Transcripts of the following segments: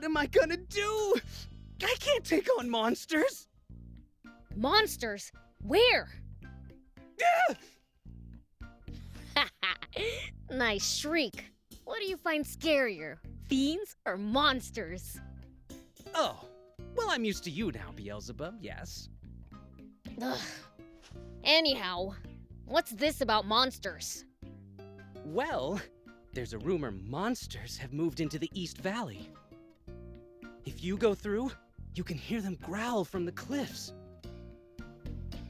What am I gonna do? I can't take on monsters! Monsters? Where? Nice shriek. What do you find scarier, fiends or monsters? Oh, well, I'm used to you now, Beelzebub, yes. Ugh. Anyhow, what's this about monsters? Well, there's a rumor monsters have moved into the East Valley. If you go through, you can hear them growl from the cliffs.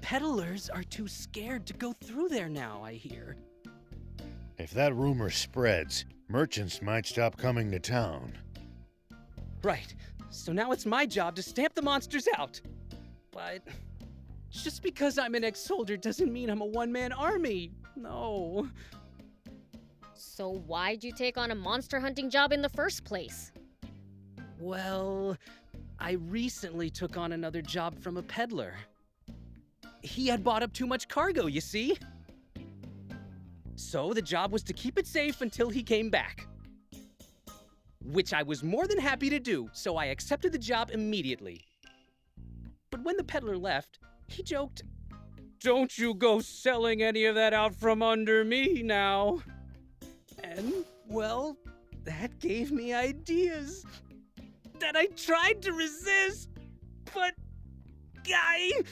Peddlers are too scared to go through there now, I hear. If that rumor spreads, merchants might stop coming to town. Right, so now it's my job to stamp the monsters out. But just because I'm an ex-soldier doesn't mean I'm a one-man army. No. So why'd you take on a monster hunting job in the first place? Well, I recently took on another job from a peddler. He had bought up too much cargo, you see? So the job was to keep it safe until he came back. Which I was more than happy to do, so I accepted the job immediately. But when the peddler left, he joked, "Don't you go selling any of that out from under me now." And, well, that gave me ideas that I tried to resist, but I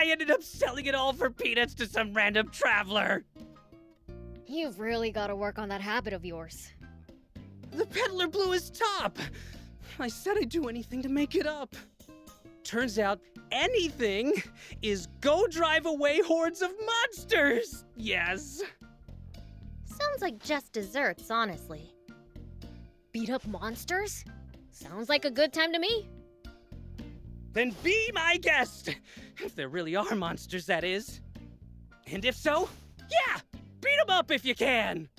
ended up selling it all for peanuts to some random traveler. You've really got to work on that habit of yours. The peddler blew his top. I said I'd do anything to make it up. Turns out anything is go drive away hordes of monsters. Yes. Sounds like just desserts, honestly. Beat up monsters? Sounds like a good time to me. Then be my guest. If there really are monsters, that is. And if so, yeah, beat them up if you can.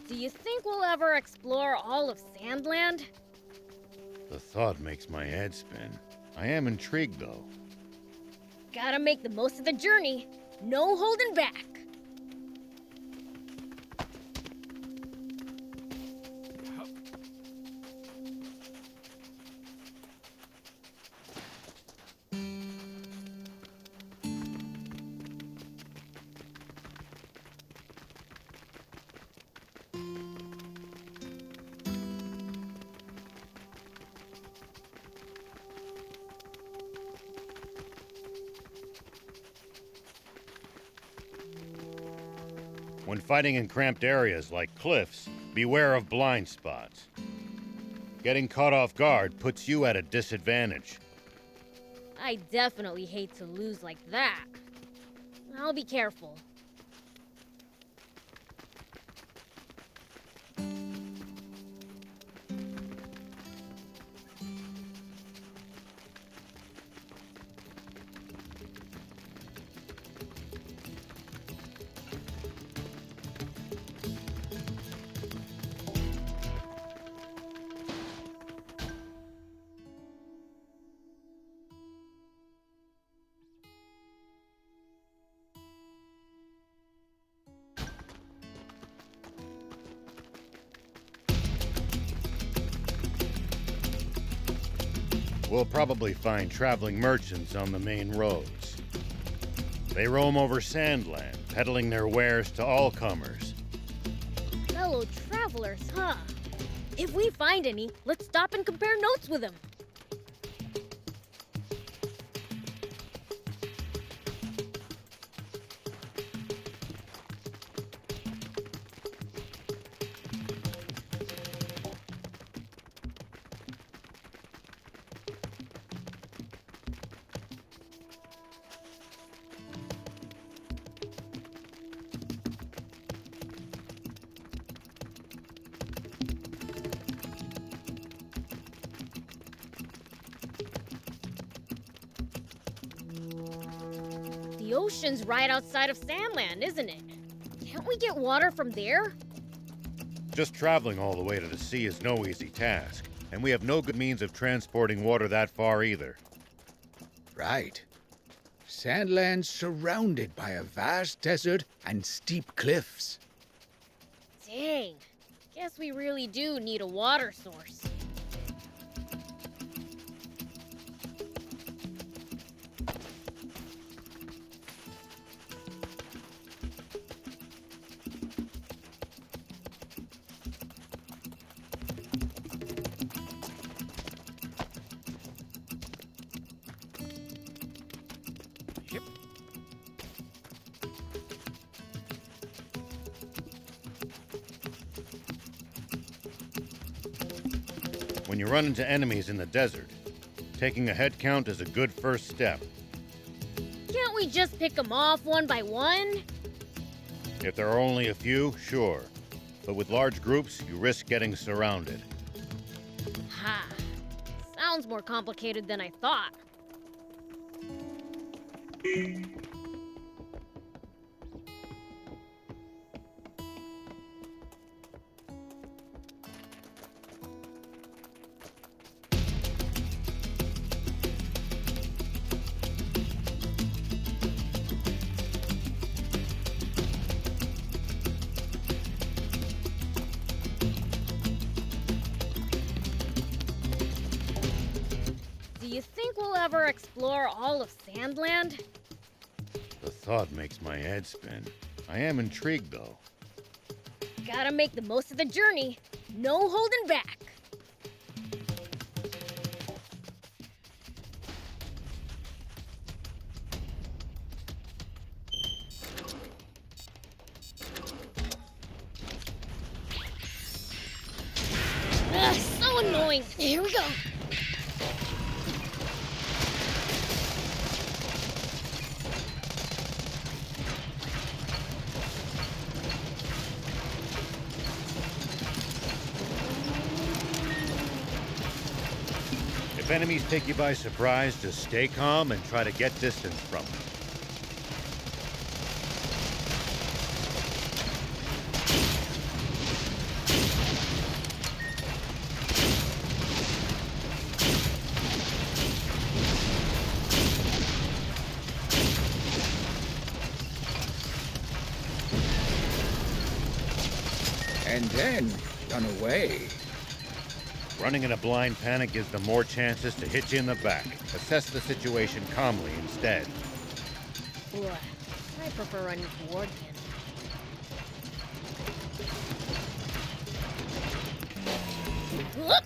Do you think we'll ever explore all of Sandland? The thought makes my head spin. I am intrigued, though. Gotta make the most of the journey. No holding back. When fighting in cramped areas like cliffs, beware of blind spots. Getting caught off guard puts you at a disadvantage. I definitely hate to lose like that. I'll be careful. We'll probably find traveling merchants on the main roads. They roam over Sandland, peddling their wares to all comers. Fellow travelers, huh? If we find any, let's stop and compare notes with them. The ocean's right outside of Sandland, isn't it? Can't we get water from there? Just traveling all the way to the sea is no easy task, and we have no good means of transporting water that far either. Right. Sandland's surrounded by a vast desert and steep cliffs. Dang. Guess we really do need a water source. When you run into enemies in the desert, taking a head count is a good first step. Can't we just pick them off one by one? If there are only a few, sure. But with large groups, you risk getting surrounded. Ha. Sounds more complicated than I thought. Do you think we'll ever explore all of Sandland? The thought makes my head spin. I am intrigued, though. Gotta make the most of the journey. No holding back. Ugh, so annoying. Here we go. If enemies take you by surprise, just stay calm and try to get distance from them. And then run away. Running in a blind panic gives them more chances to hit you in the back. Assess the situation calmly instead. Ugh, I prefer running toward him. Whoop!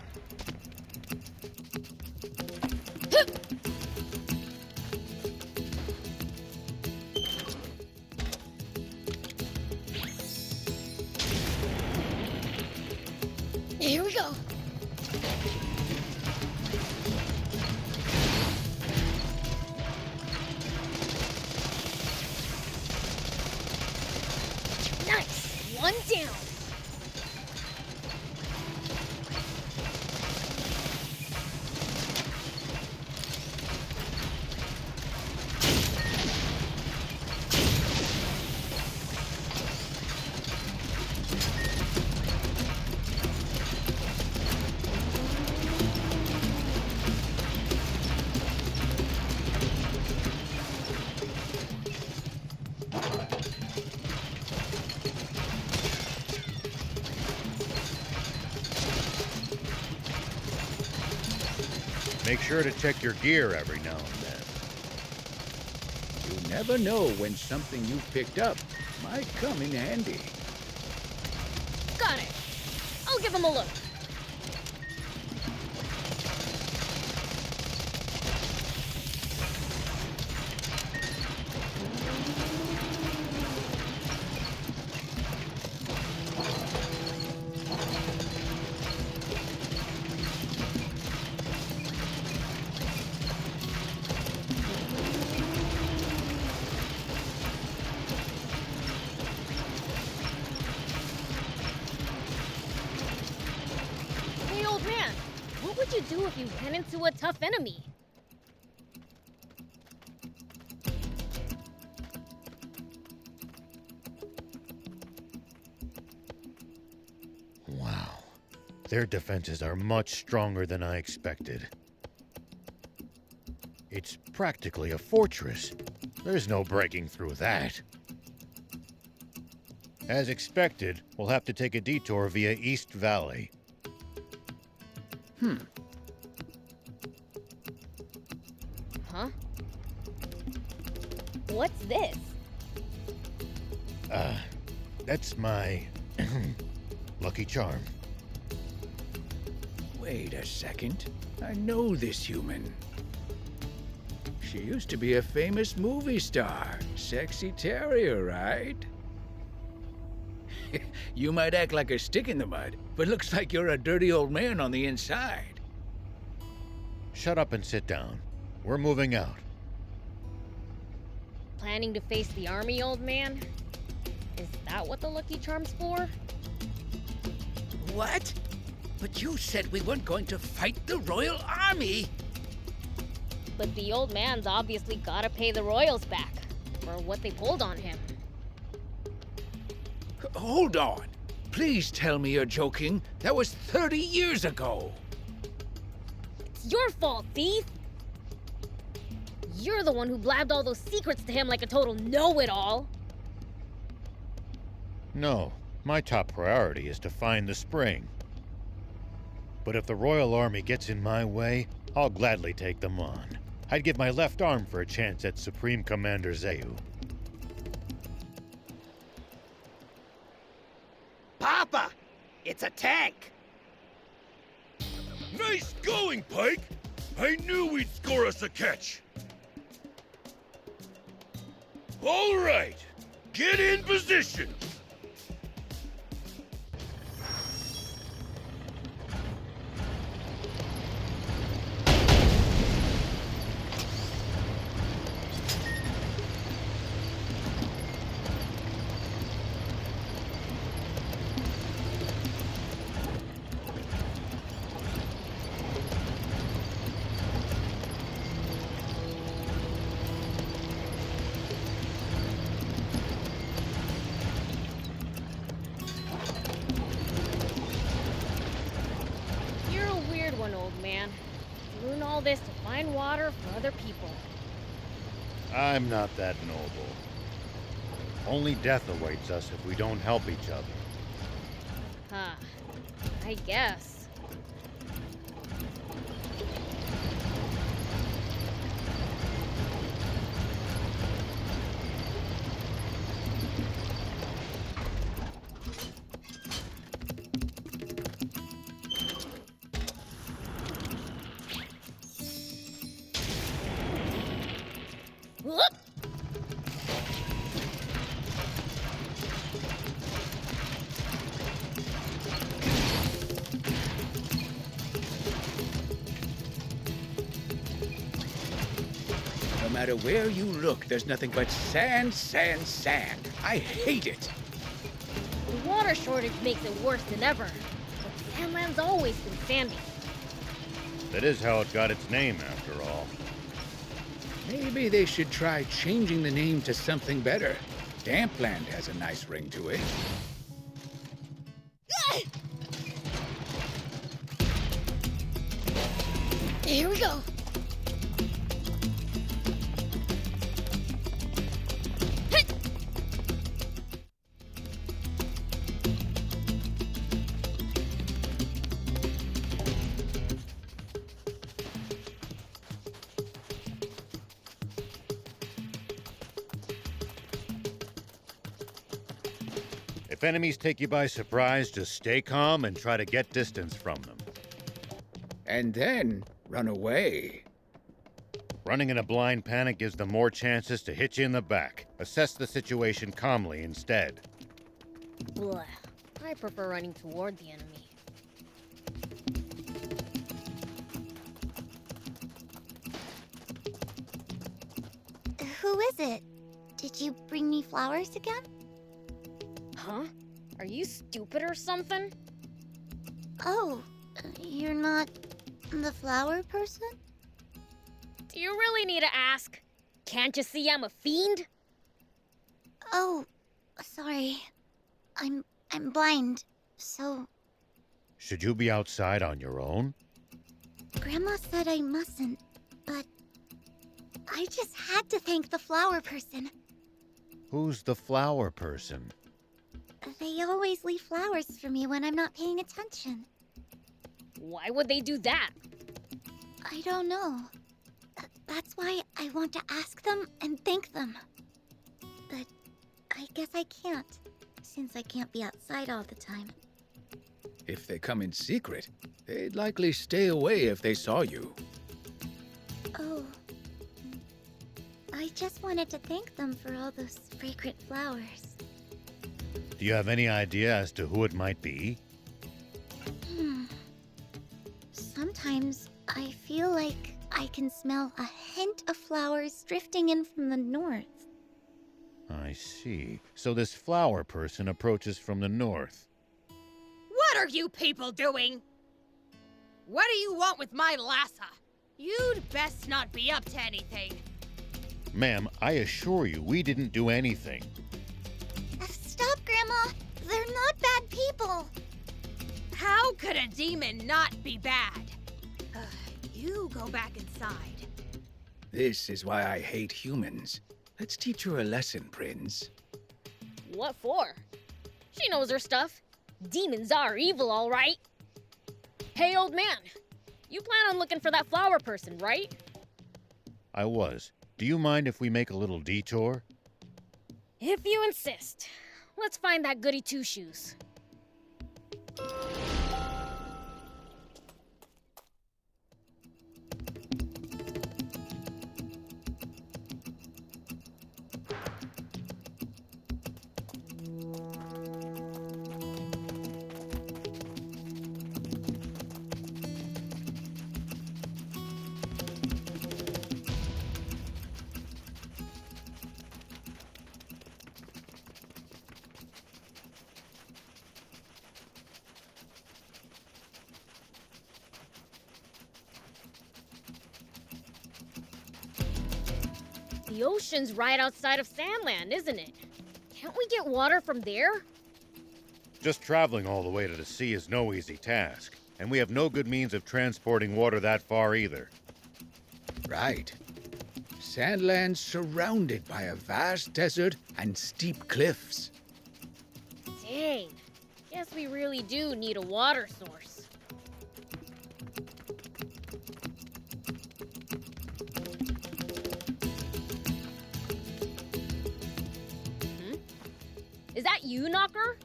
Hup! Here we go. Nice! One down. Make sure to check your gear every now and then. You never know when something you've picked up might come in handy. Got it. I'll give him a look. Hey, old man, what would you do if you ran into a tough enemy? Wow. Their defenses are much stronger than I expected. It's practically a fortress. There's no breaking through that. As expected, we'll have to take a detour via East Valley. Huh? What's this? That's my lucky charm. Wait a second. I know this human. She used to be a famous movie star. Sexy Terrier, right? You might act like a stick in the mud, but looks like you're a dirty old man on the inside. Shut up and sit down. We're moving out. Planning to face the army, old man? Is that what the Lucky Charm's for? What? But you said we weren't going to fight the Royal Army! But the old man's obviously gotta pay the royals back for what they pulled on him. Hold on. Please tell me you're joking. That was 30 years ago. It's your fault, thief! You're the one who blabbed all those secrets to him like a total know-it-all. No, my top priority is to find the spring. But if the Royal Army gets in my way, I'll gladly take them on. I'd give my left arm for a chance at Supreme Commander Zayu. Papa! It's a tank! Nice going, Pike! I knew we'd score us a catch! All right, get in position! You're a weird one, old man. Doing all this to find water for other people. I'm not that noble. Only death awaits us if we don't help each other. Huh. I guess. Whoop! No matter where you look, there's nothing but sand, sand, sand. I hate it. The water shortage makes it worse than ever. But Sandland's always been sandy. That is how it got its name, after all. Maybe they should try changing the name to something better. Dampland has a nice ring to it. Here we go. If enemies take you by surprise, just stay calm and try to get distance from them. And then run away. Running in a blind panic gives them more chances to hit you in the back. Assess the situation calmly instead. Blech. I prefer running toward the enemy. Who is it? Did you bring me flowers again? Huh? Are you stupid or something? Oh, you're not the flower person? Do you really need to ask? Can't you see I'm a fiend? Oh, sorry. I'm blind, so Should you be outside on your own? Grandma said I mustn't, but I just had to thank the flower person. Who's the flower person? They always leave flowers for me when I'm not paying attention. Why would they do that? I don't know. That's why I want to ask them and thank them. But I guess I can't, since I can't be outside all the time. If they come in secret, they'd likely stay away if they saw you. Oh. I just wanted to thank them for all those fragrant flowers. Do you have any idea as to who it might be? Sometimes I feel like I can smell a hint of flowers drifting in from the north. I see. So this flower person approaches from the north. What are you people doing? What do you want with my Lassa? You'd best not be up to anything. Ma'am, I assure you we didn't do anything. Stop, Grandma! They're not bad people! How could a demon not be bad? You go back inside. This is why I hate humans. Let's teach her a lesson, Prince. What for? She knows her stuff. Demons are evil, all right. Hey, old man. You plan on looking for that flower person, right? I was. Do you mind if we make a little detour? If you insist. Let's find that goody two-shoes. The ocean's right outside of Sandland, isn't it? Can't we get water from there? Just traveling all the way to the sea is no easy task, and we have no good means of transporting water that far either. Right. Sandland's surrounded by a vast desert and steep cliffs. Dang. Guess we really do need a water source. Is that you, Knocker?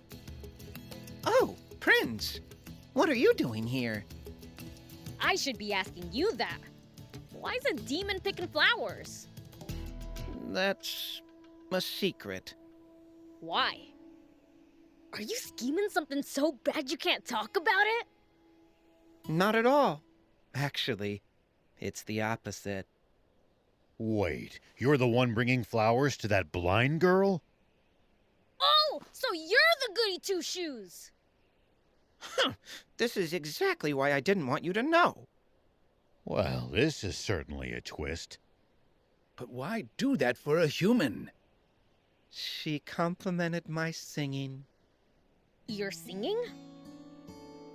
Oh, Prince. What are you doing here? I should be asking you that. Why is a demon picking flowers? That's a secret. Why? Are you scheming something so bad you can't talk about it? Not at all. Actually, it's the opposite. Wait, you're the one bringing flowers to that blind girl? Oh, so you're the goody two-shoes! Huh. This is exactly why I didn't want you to know. Well, this is certainly a twist. But why do that for a human? She complimented my singing. You're singing?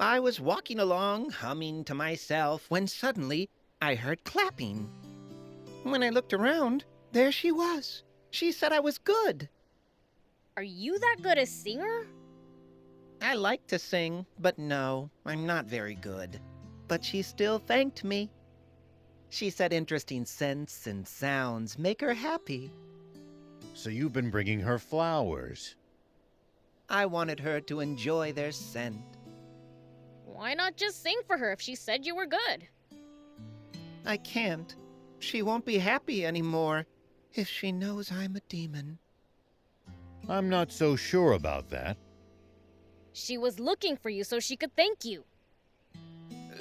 I was walking along, humming to myself, when suddenly I heard clapping. When I looked around, there she was. She said I was good. Are you that good a singer? I like to sing, but no, I'm not very good. But she still thanked me. She said interesting scents and sounds make her happy. So you've been bringing her flowers. I wanted her to enjoy their scent. Why not just sing for her if she said you were good? I can't. She won't be happy anymore if she knows I'm a demon. I'm not so sure about that. She was looking for you so she could thank you.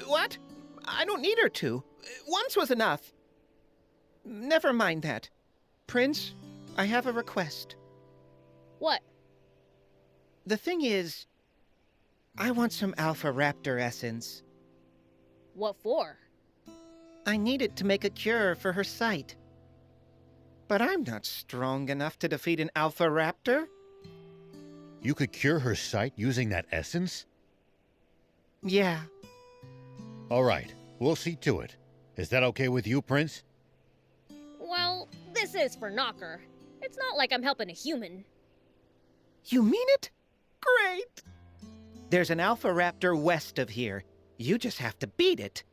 What? I don't need her to. Once was enough. Never mind that. Prince, I have a request. What? The thing is, I want some Alpha Raptor essence. What for? I need it to make a cure for her sight. But I'm not strong enough to defeat an Alpha Raptor. You could cure her sight using that essence? Yeah. All right, we'll see to it. Is that okay with you, Prince? Well, this is for Knocker. It's not like I'm helping a human. You mean it? Great! There's an Alpha Raptor west of here. You just have to beat it.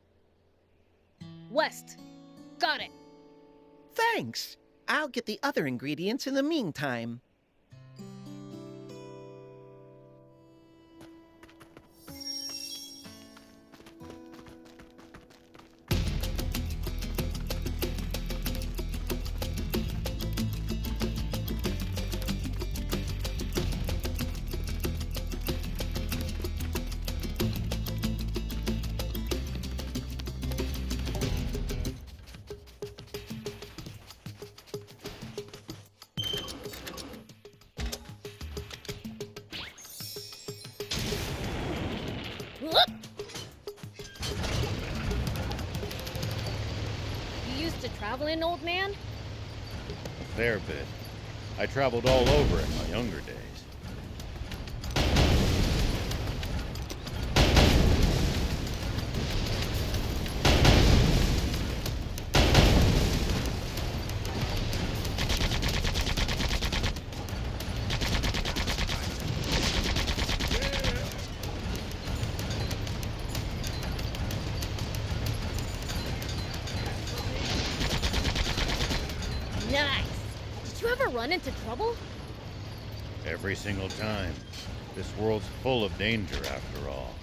West. Got it. Thanks. I'll get the other ingredients in the meantime. Whoop! You used to traveling, old man? A fair bit. I traveled all over in my younger days. Nice. Did you ever run into trouble? Every single time. This world's full of danger, after all.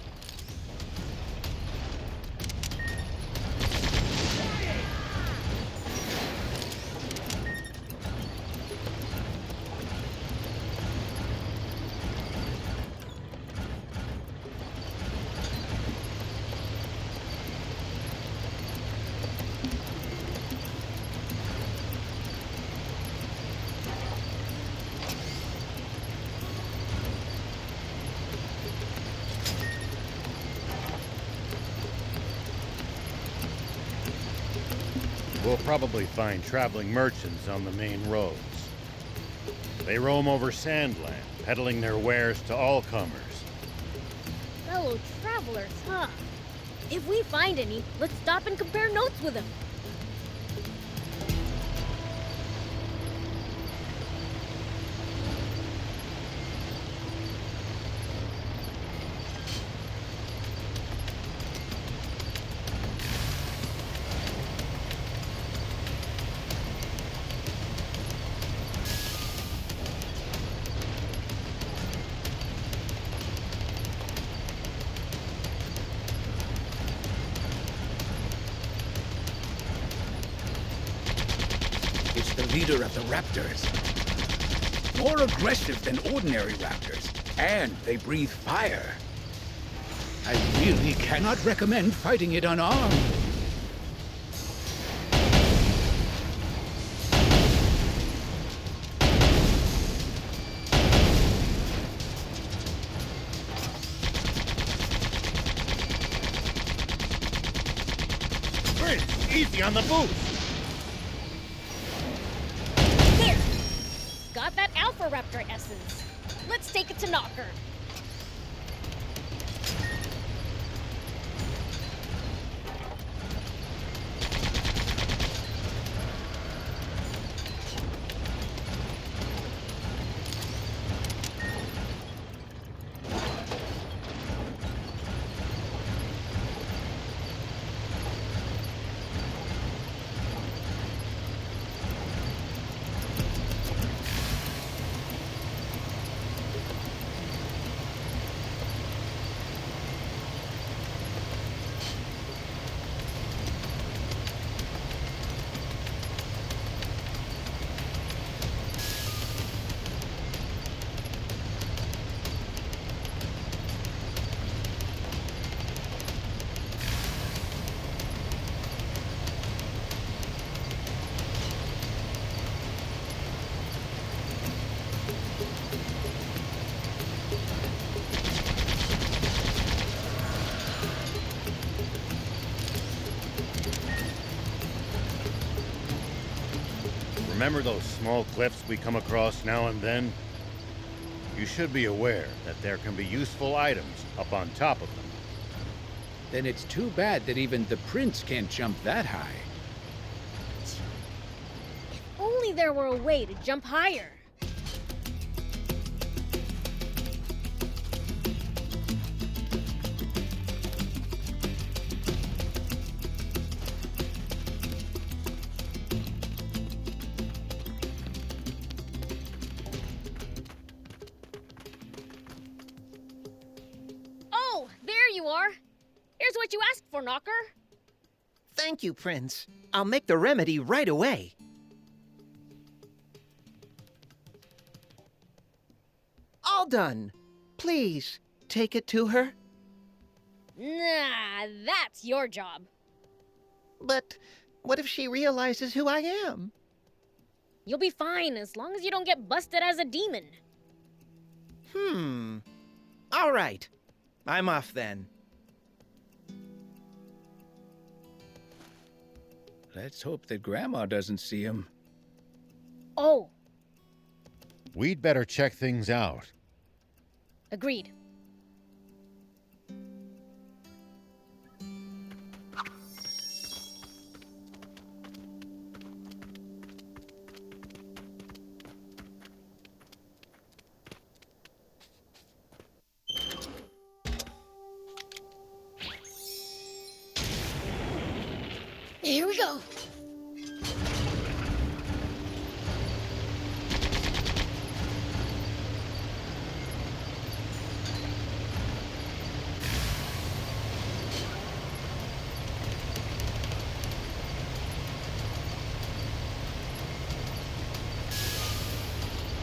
We'll probably find traveling merchants on the main roads. They roam over Sandland, peddling their wares to all comers. Fellow travelers, huh? If we find any, let's stop and compare notes with them. It's the leader of the raptors. More aggressive than ordinary raptors, and they breathe fire. I really cannot recommend fighting it unarmed. Prince, easy on the boost! There! Got that Alpha Raptor essence. Let's take it to Knocker. Remember those small cliffs we come across now and then? You should be aware that there can be useful items up on top of them. Then it's too bad that even the prince can't jump that high. Only there were a way to jump higher. Oh, there you are. Here's what you asked for, Knocker. Thank you, Prince. I'll make the remedy right away. All done. Please, take it to her. Nah, that's your job. But what if she realizes who I am? You'll be fine as long as you don't get busted as a demon. All right. I'm off then. Let's hope that Grandma doesn't see him. Oh, We'd better check things out. agreed. Here we go.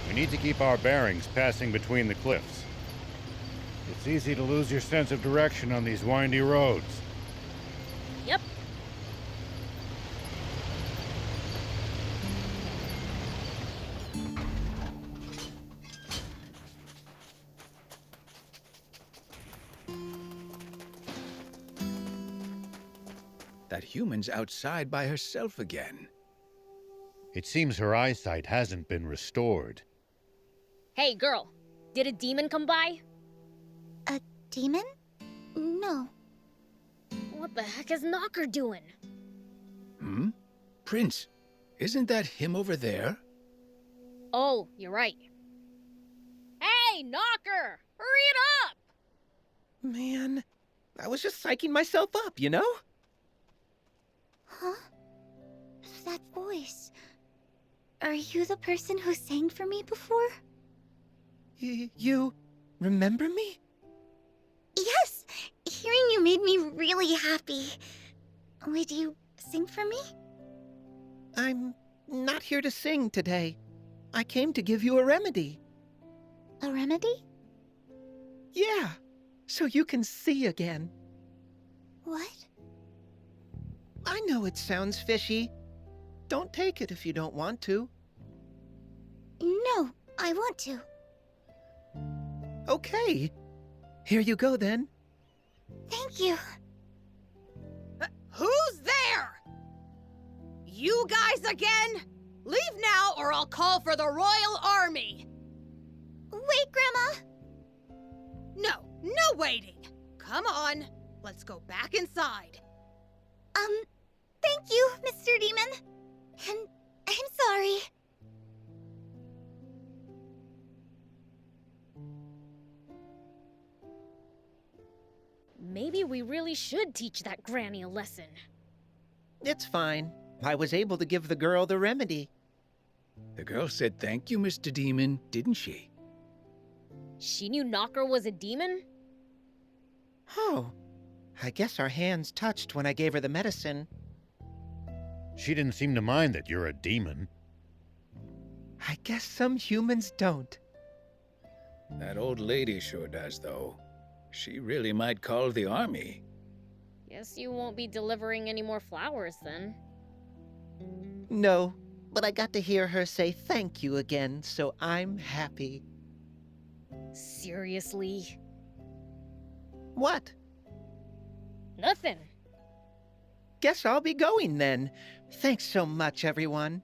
We need to keep our bearings passing between the cliffs. It's easy to lose your sense of direction on these windy roads. Yep. That human's outside by herself again. It seems her eyesight hasn't been restored. Hey, girl. Did a demon come by? A demon? No. What the heck is Knocker doing? Prince, isn't that him over there? Oh, you're right. Hey, Knocker! Hurry it up! Man, I was just psyching myself up, you know? Huh? That voice. Are you the person who sang for me before? You remember me? Yes! Hearing you made me really happy. Would you sing for me? I'm not here to sing today. I came to give you a remedy. A remedy? Yeah, so you can see again. What? I know it sounds fishy. Don't take it if you don't want to. No, I want to. Okay. Here you go then. Thank you. Who's there? You guys again? Leave now or I'll call for the Royal Army. Wait, Grandma! No waiting. Come on, let's go back inside. Thank you, Mr. Demon. And I'm sorry. Maybe we really should teach that granny a lesson. It's fine. I was able to give the girl the remedy. The girl said thank you, Mr. Demon, didn't she? She knew Knocker was a demon? Oh, I guess our hands touched when I gave her the medicine. She didn't seem to mind that you're a demon. I guess some humans don't. That old lady sure does, though. She really might call the army. Guess you won't be delivering any more flowers then. No, but I got to hear her say thank you again, so I'm happy. Seriously? What? Nothing. Guess I'll be going then. Thanks so much, everyone.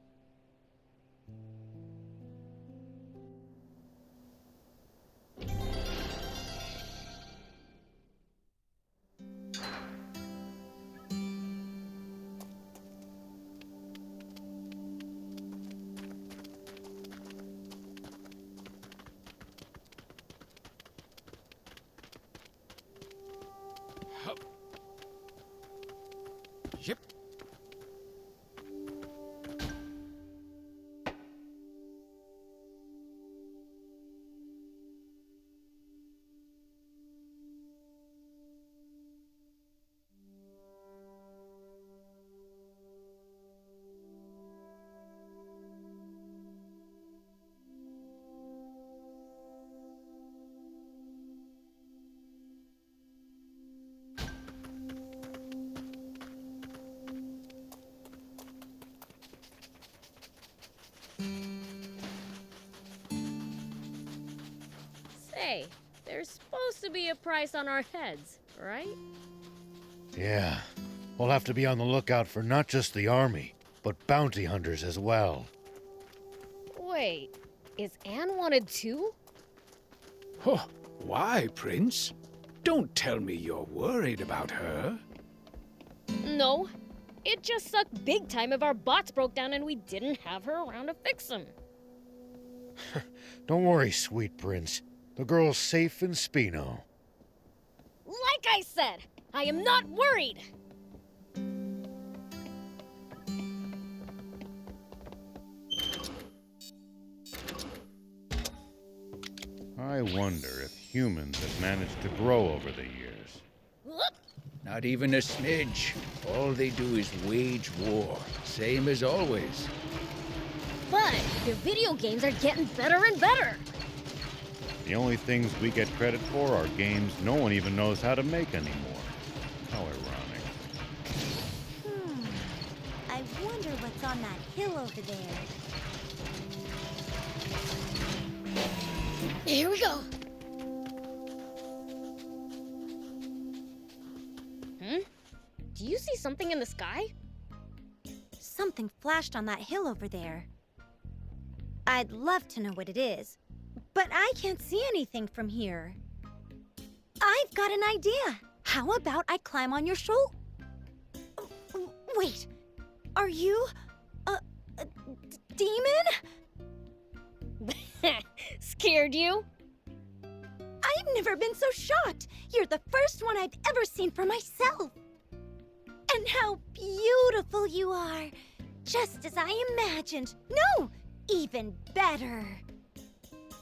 Yep. Say, there's supposed to be a price on our heads, right? Yeah. We'll have to be on the lookout for not just the army, but bounty hunters as well. Wait, is Anne wanted too? Oh, why, Prince? Don't tell me you're worried about her. No. It'd just suck big time if our bots broke down and we didn't have her around to fix them. Don't worry, sweet prince. The girl's safe in Spino. Like I said, I am not worried! I wonder if humans have managed to grow over the years. Not even a smidge. All they do is wage war, same as always. But their video games are getting better and better. The only things we get credit for are games no one even knows how to make anymore. How ironic. I wonder what's on that hill over there. Here we go. Do you see something in the sky? Something flashed on that hill over there. I'd love to know what it is, but I can't see anything from here. I've got an idea. How about I climb on your shoulder? Wait, are you a demon? Scared you? I've never been so shocked. You're the first one I've ever seen for myself. And how beautiful you are. Just as I imagined. No, even better.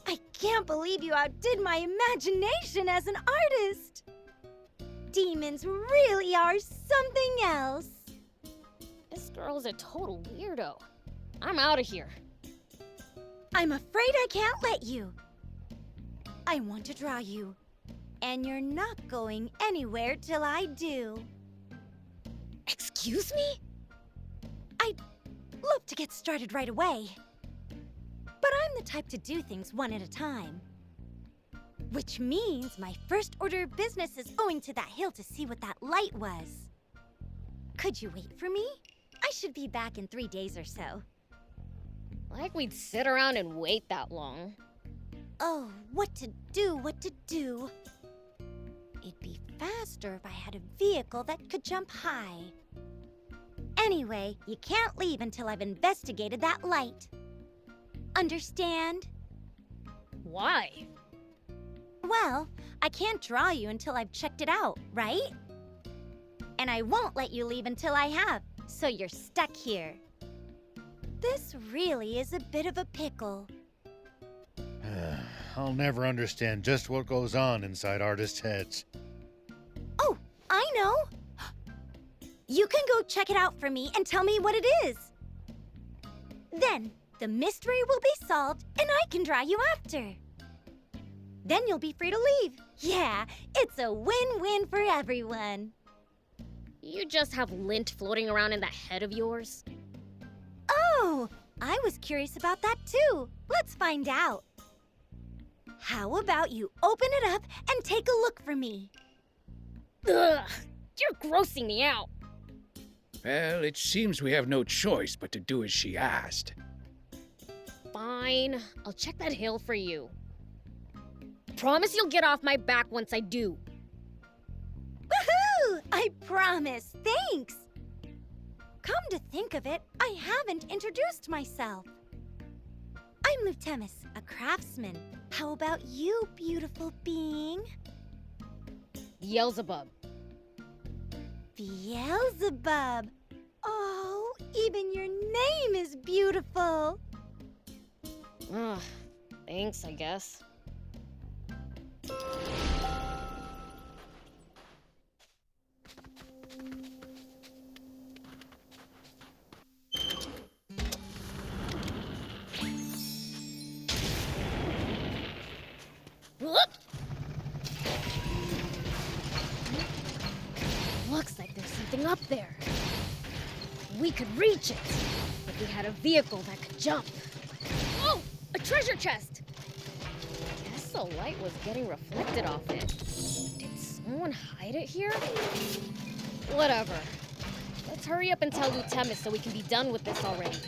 I can't believe you outdid my imagination as an artist. Demons really are something else. This girl's a total weirdo. I'm out of here. I'm afraid I can't let you. I want to draw you. And you're not going anywhere till I do. Excuse me? I'd love to get started right away. But I'm the type to do things one at a time. Which means my first order of business is going to that hill to see what that light was. Could you wait for me? I should be back in 3 days or so. Like we'd sit around and wait that long. Oh, what to do. It'd be faster if I had a vehicle that could jump high. Anyway, you can't leave until I've investigated that light. Understand? Why? Well, I can't draw you until I've checked it out, right? And I won't let you leave until I have, so you're stuck here. This really is a bit of a pickle. I'll never understand just what goes on inside artists' heads. Oh, I know! You can go check it out for me and tell me what it is. Then, the mystery will be solved and I can draw you after. Then you'll be free to leave. Yeah, it's a win-win for everyone. You just have lint floating around in that head of yours? Oh, I was curious about that too. Let's find out. How about you open it up and take a look for me? Ugh, you're grossing me out. Well, it seems we have no choice but to do as she asked. Fine, I'll check that hill for you. Promise you'll get off my back once I do. Woohoo! I promise. Thanks. Come to think of it, I haven't introduced myself. I'm Lutemis, a craftsman. How about you, beautiful being? Beelzebub. Beelzebub. Oh, even your name is beautiful. Ugh, thanks, I guess. Whoop! Looks like there's something up there. We could reach it if we had a vehicle that could jump. Oh, a treasure chest! Guess the light was getting reflected off it. Did someone hide it here? Whatever. Let's hurry up and tell Lieutenant so we can be done with this already.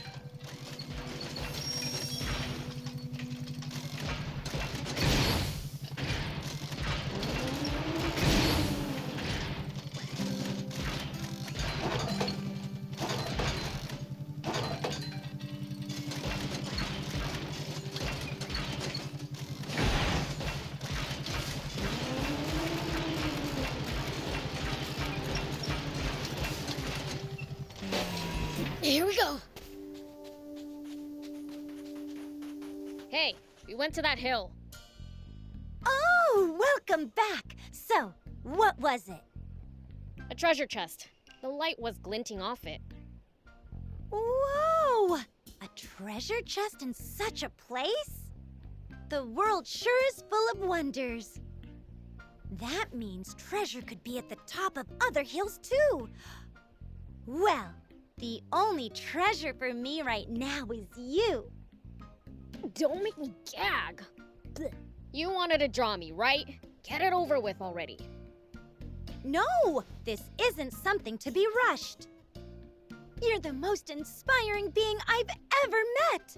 Here we go. Hey, we went to that hill. Oh, welcome back. So, what was it? A treasure chest. The light was glinting off it. Whoa! A treasure chest in such a place? The world sure is full of wonders. That means treasure could be at the top of other hills too. Well, the only treasure for me right now is you. Don't make me gag. Blech. You wanted to draw me, right? Get it over with already. No, this isn't something to be rushed. You're the most inspiring being I've ever met.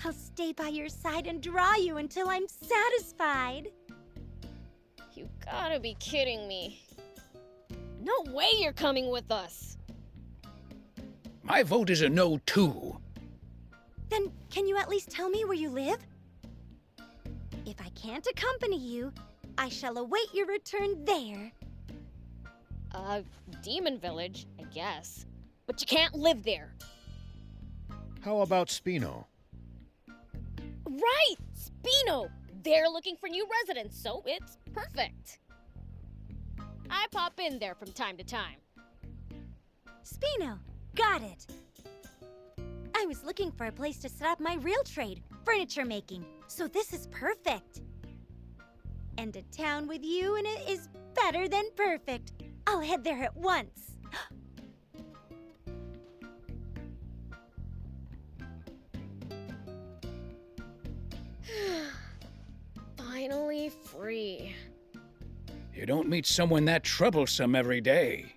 I'll stay by your side and draw you until I'm satisfied. You gotta be kidding me. No way you're coming with us. My vote is a no, too. Then can you at least tell me where you live? If I can't accompany you, I shall await your return there. Demon Village, I guess. But you can't live there. How about Spino? Right! Spino! They're looking for new residents, so it's perfect. I pop in there from time to time. Spino, got it. I was looking for a place to set up my real trade, furniture making, so this is perfect. And a town with you in it is better than perfect. I'll head there at once. Finally free. You don't meet someone that troublesome every day.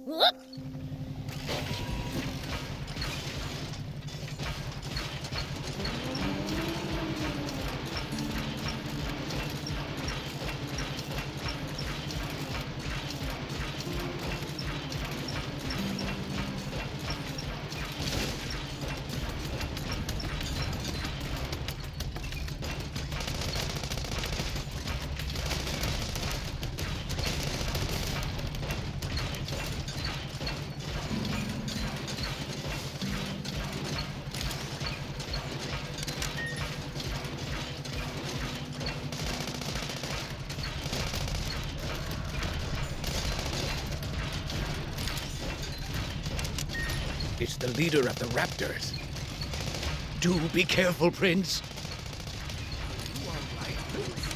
Whoop! It's the leader of the raptors. Do be careful, Prince. You all right, Prince?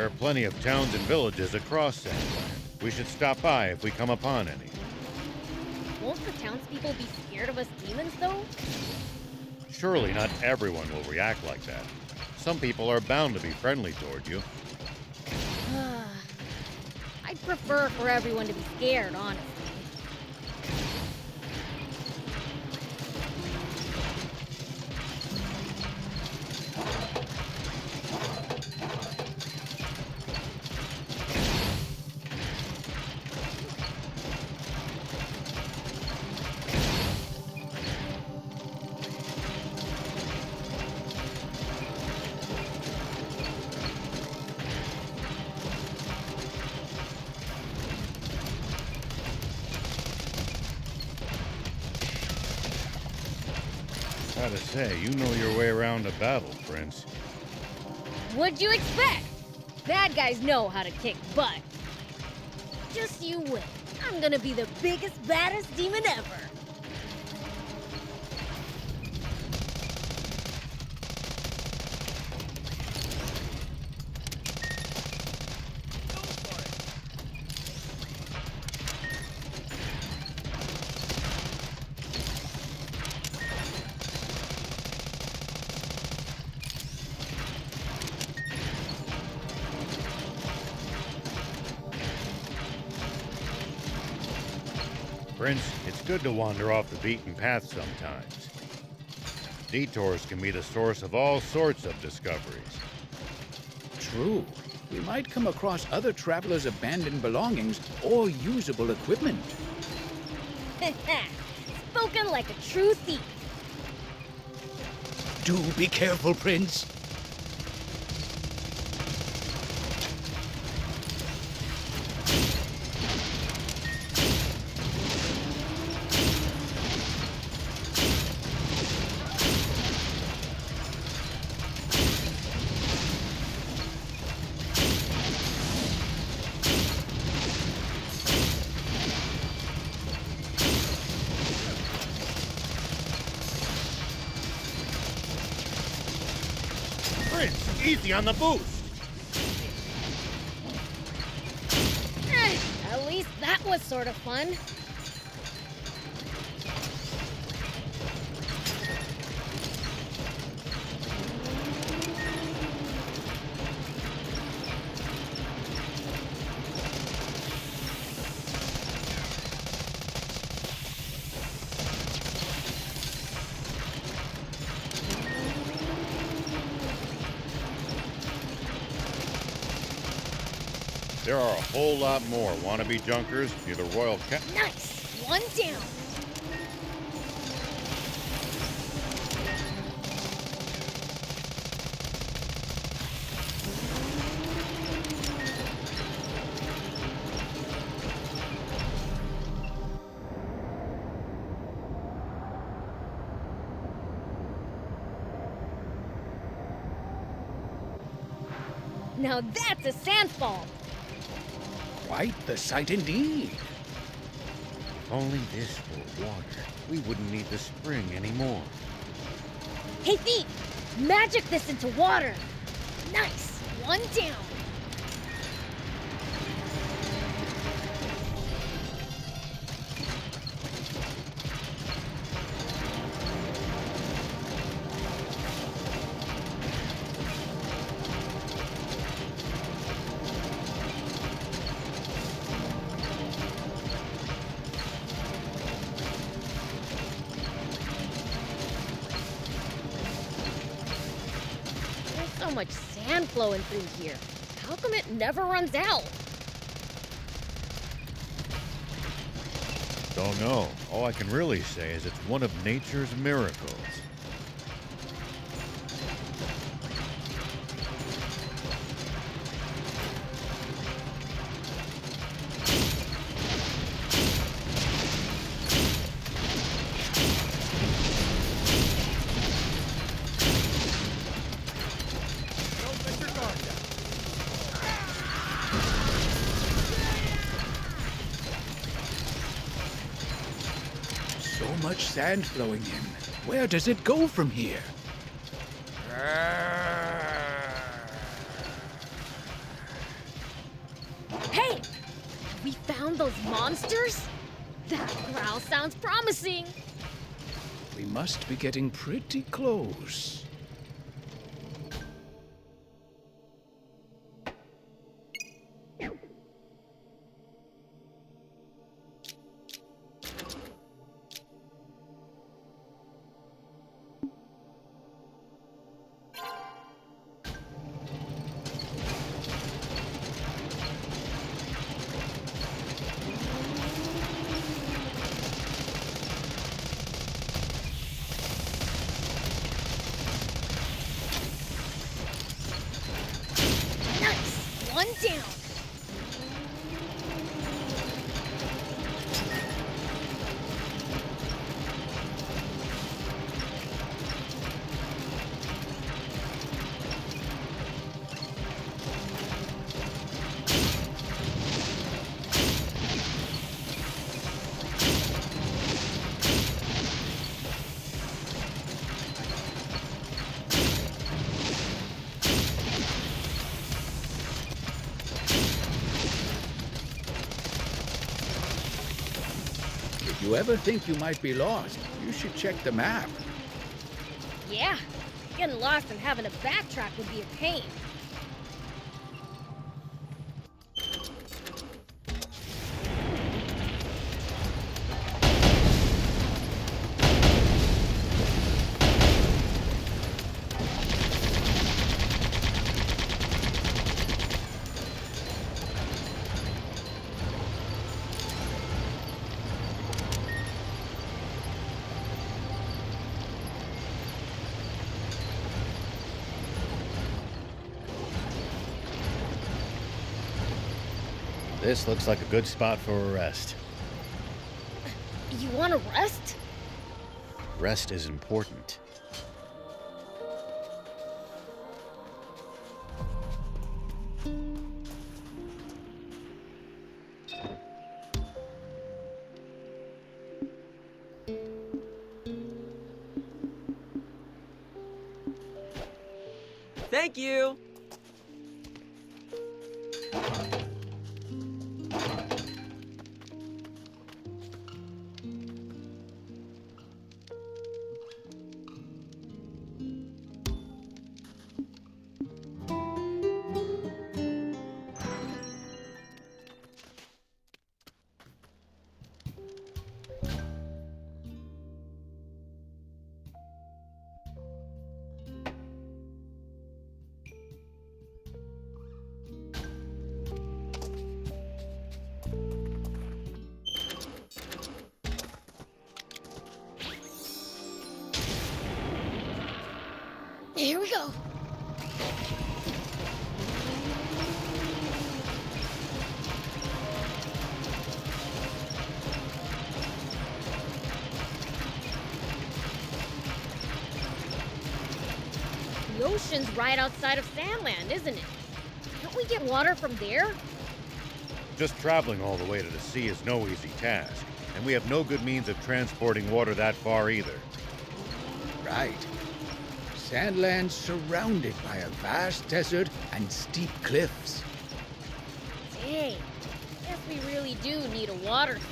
There are plenty of towns and villages across Sandland. We should stop by if we come upon any. Won't the townspeople be scared of us demons, though? Surely not everyone will react like that. Some people are bound to be friendly toward you. I'd prefer for everyone to be scared, honestly. Gotta say, you know your way around a battle, Prince. What'd you expect? Bad guys know how to kick butt. Just you wait. I'm gonna be the biggest, baddest demon ever. Prince, it's good to wander off the beaten path sometimes. Detours can be the source of all sorts of discoveries. True. We might come across other travelers' abandoned belongings or usable equipment. Spoken like a true thief. Do be careful, Prince. Prince, easy on the boost! At least that was sort of fun. There are a whole lot more wannabe junkers near the Royal Nice! One down. Now that's a sandfall. Quite the sight indeed. If only this were water, we wouldn't need the spring anymore. Hey, Thief! Magic this into water. Nice! One down. So much sand flowing through here. How come it never runs out? Don't know. All I can really say is it's one of nature's miracles. So much sand flowing in. Where does it go from here? found those monsters? That growl sounds promising. We must be getting pretty close. Nice! One down. If you ever think you might be lost, you should check the map. Yeah, getting lost and having to backtrack would be a pain. This looks like a good spot for a rest. You want to rest? Rest is important. Thank you! Here we go. The ocean's right outside of Sandland, isn't it? Can't we get water from there? Just traveling all the way to the sea is no easy task, and we have no good means of transporting water that far either. Right. Sandland's surrounded by a vast desert and steep cliffs. Dang. Guess we really do need a water source.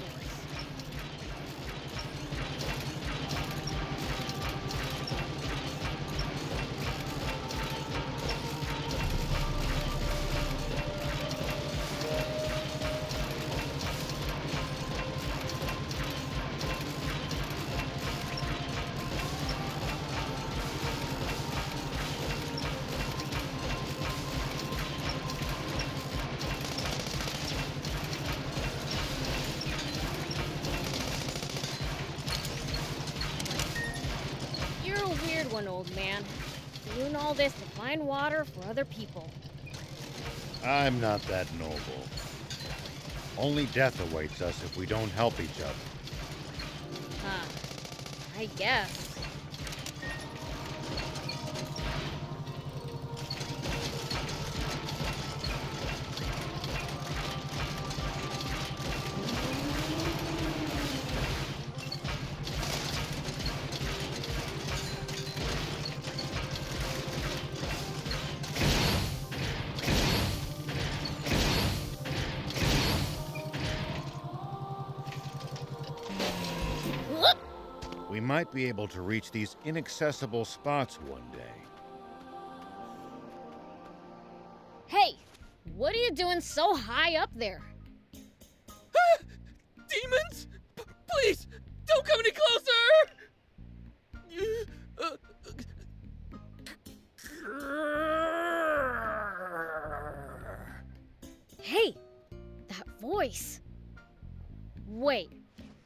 Old man, doing all this to find water for other people. I'm not that noble. Only death awaits us if we don't help each other. I guess. might be able to reach these inaccessible spots one day. Hey, what are you doing so high up there? Demons? Please, don't come any closer! Hey, that voice. Wait,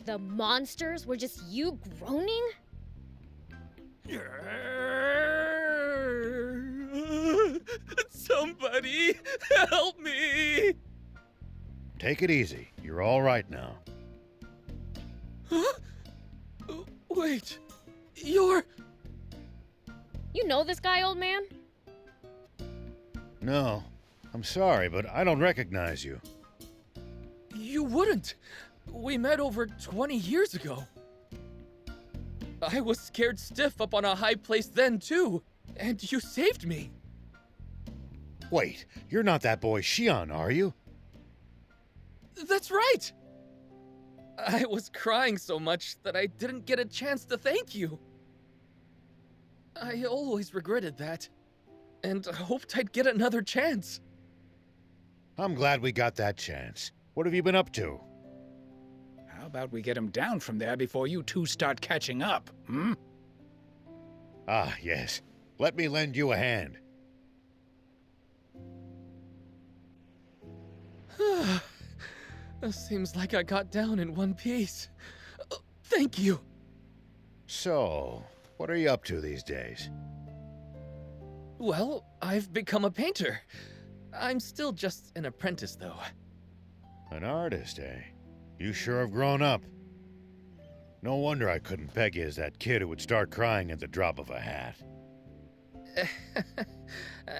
the monsters were just you groaning? Somebody help me! Take it easy. You're all right now. Huh? Wait, you're... You know this guy, old man? No, I'm sorry, but I don't recognize you. You wouldn't. We met over 20 years ago. I was scared stiff up on a high place then, too. And you saved me. Wait, you're not that boy Shion, are you? That's right! I was crying so much that I didn't get a chance to thank you. I always regretted that, and hoped I'd get another chance. I'm glad we got that chance. What have you been up to? How about we get him down from there before you two start catching up, hmm? Ah, yes. Let me lend you a hand. Seems like I got down in one piece. Thank you. So, what are you up to these days? Well, I've become a painter. I'm still just an apprentice, though. An artist, eh? You sure have grown up. No wonder I couldn't peg you as that kid who would start crying at the drop of a hat.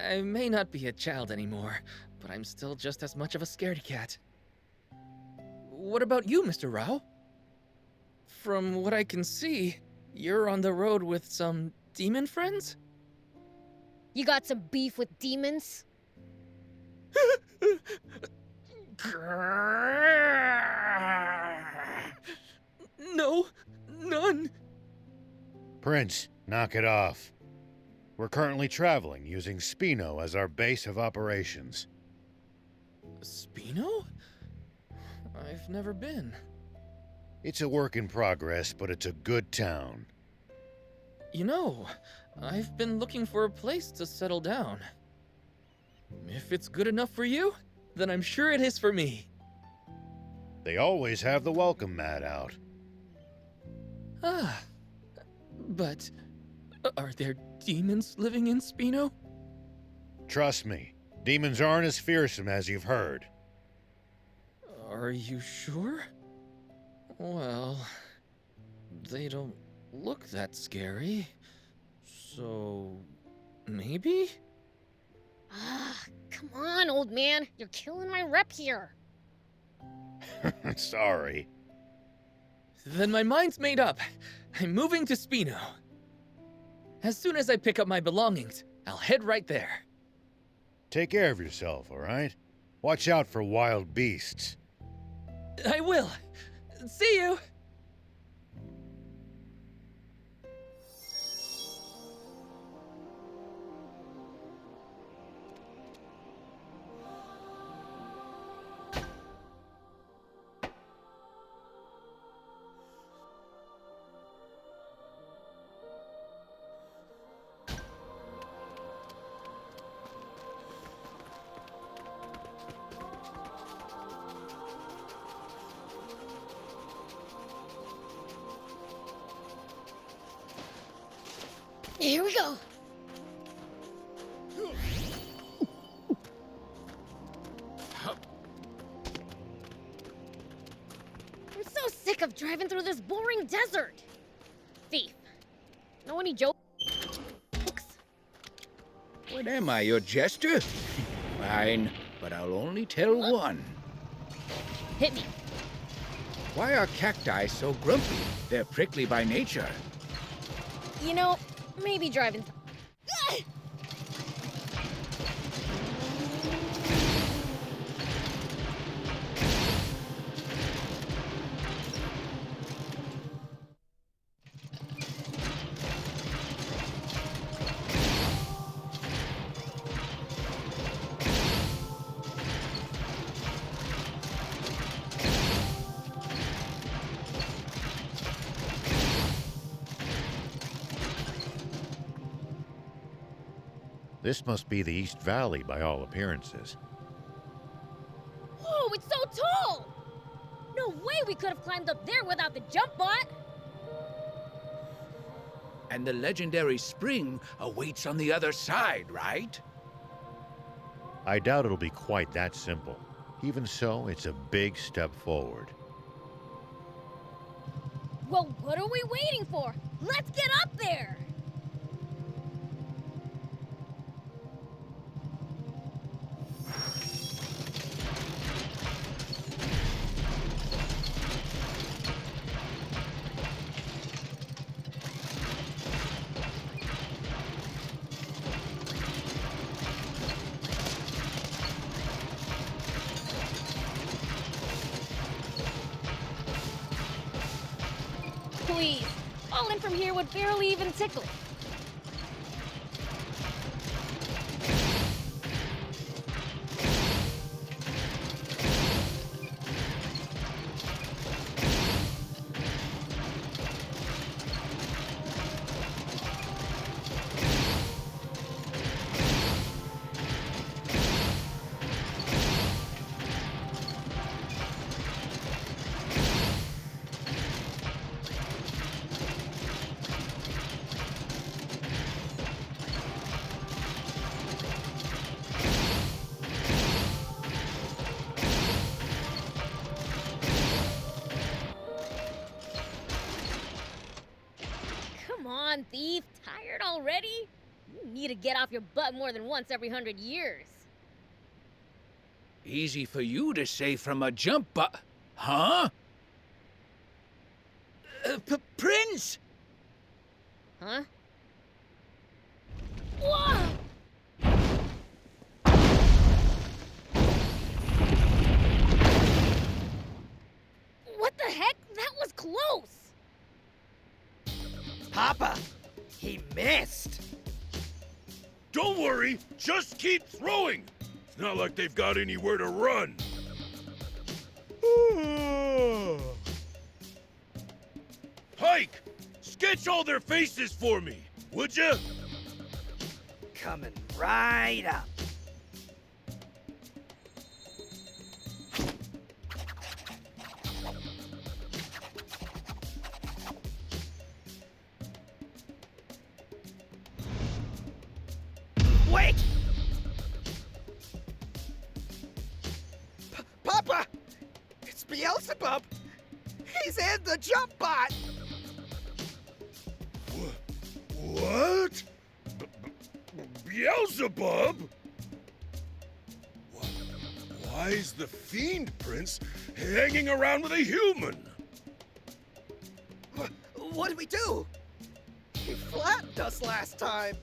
I may not be a child anymore, but I'm still just as much of a scaredy cat. What about you, Mr. Rao? From what I can see, you're on the road with some demon friends? You got some beef with demons? No, none. Prince, knock it off. We're currently traveling using Spino as our base of operations. Spino? I've never been. It's a work in progress, but it's a good town. You know, I've been looking for a place to settle down. If it's good enough for you, then I'm sure it is for me. They always have the welcome mat out. Ah, but are there demons living in Spino? Trust me, demons aren't as fearsome as you've heard. Are you sure? Well, they don't look that scary, so maybe? Ah, come on, old man. You're killing my rep here. Sorry. Then my mind's made up. I'm moving to Spino. As soon as I pick up my belongings, I'll head right there. Take care of yourself, all right? Watch out for wild beasts. I will. See you. Here we go. I'm so sick of driving through this boring desert. Thief. Know any jokes? What am I, your jester? Fine, but I'll only tell one. Hit me. Why are cacti so grumpy? They're prickly by nature. You know, maybe driving. This must be the East Valley by all appearances. Whoa, it's so tall! No way we could have climbed up there without the jump bot! And the legendary spring awaits on the other side, right? I doubt it'll be quite that simple. Even so, it's a big step forward. Well, what are we waiting for? Let's get up there! Please, falling from here would barely even tickle. Come on, thief. Tired already? You need to get off your butt more than once every 100 years. Easy for you to say from a jump Huh? Prince! Huh? Whoa! What the heck? That was close! Papa, he missed. Don't worry, just keep throwing. It's not like they've got anywhere to run. Pike, sketch all their faces for me, would you? Coming right up. Wait! Papa! It's Beelzebub! He's in the jump bot! What? Beelzebub? Why's the Fiend Prince hanging around with a human? What did we do? He flattened us last time.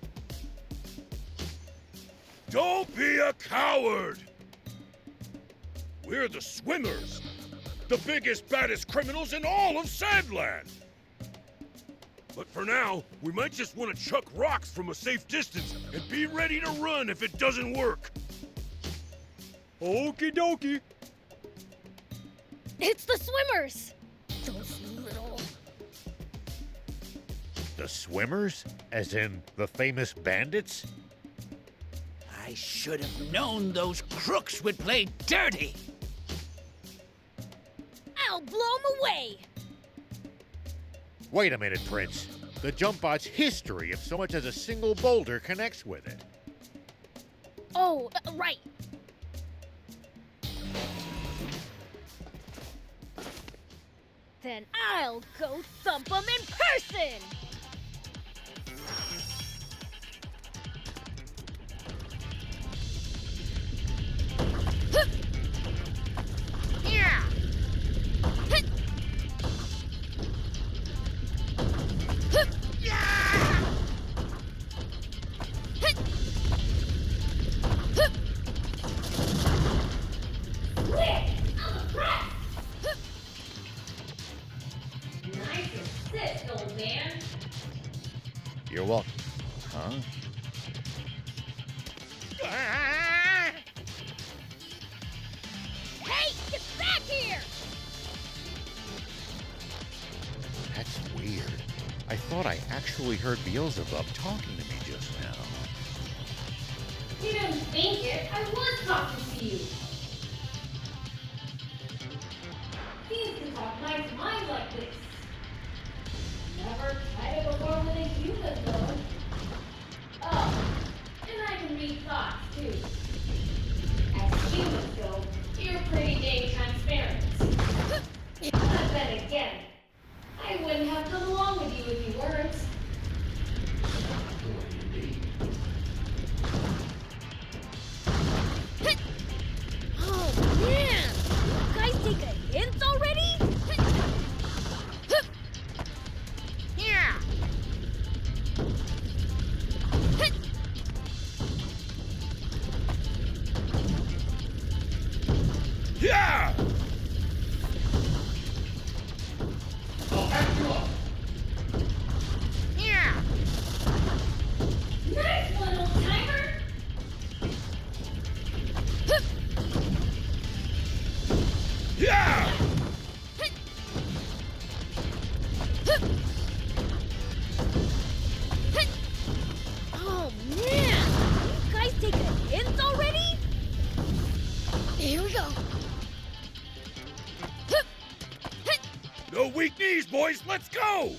Don't be a coward! We're the Swimmers, the biggest, baddest criminals in all of Sandland. But for now, we might just want to chuck rocks from a safe distance and be ready to run if it doesn't work. Okie dokie. It's the swimmers! Those little... The Swimmers? As in the famous bandits? I should have known those crooks would play dirty. I'll blow 'em away! Wait a minute, Prince. The jump bot's history if so much as a single boulder connects with it. Oh, right. Then I'll go thump 'em in person! Yeah! You're welcome. Huh? Hey, get back here! That's weird. I thought I actually heard Beelzebub talking to me just now. think it, I was talking to you. Fiends can talk nice minds like this. Never tried it before with a human, though. Oh, and I can read thoughts, too. As humans go, you're pretty dang transparent. But then again, I wouldn't have come along with you if you weren't. Oh man! You guys take a hint already? Yeah. Yeah! Yeah. Nice one, old timer! Yeah! Oh man! You guys take a hint already? Here we go. No weak knees, boys. Let's go!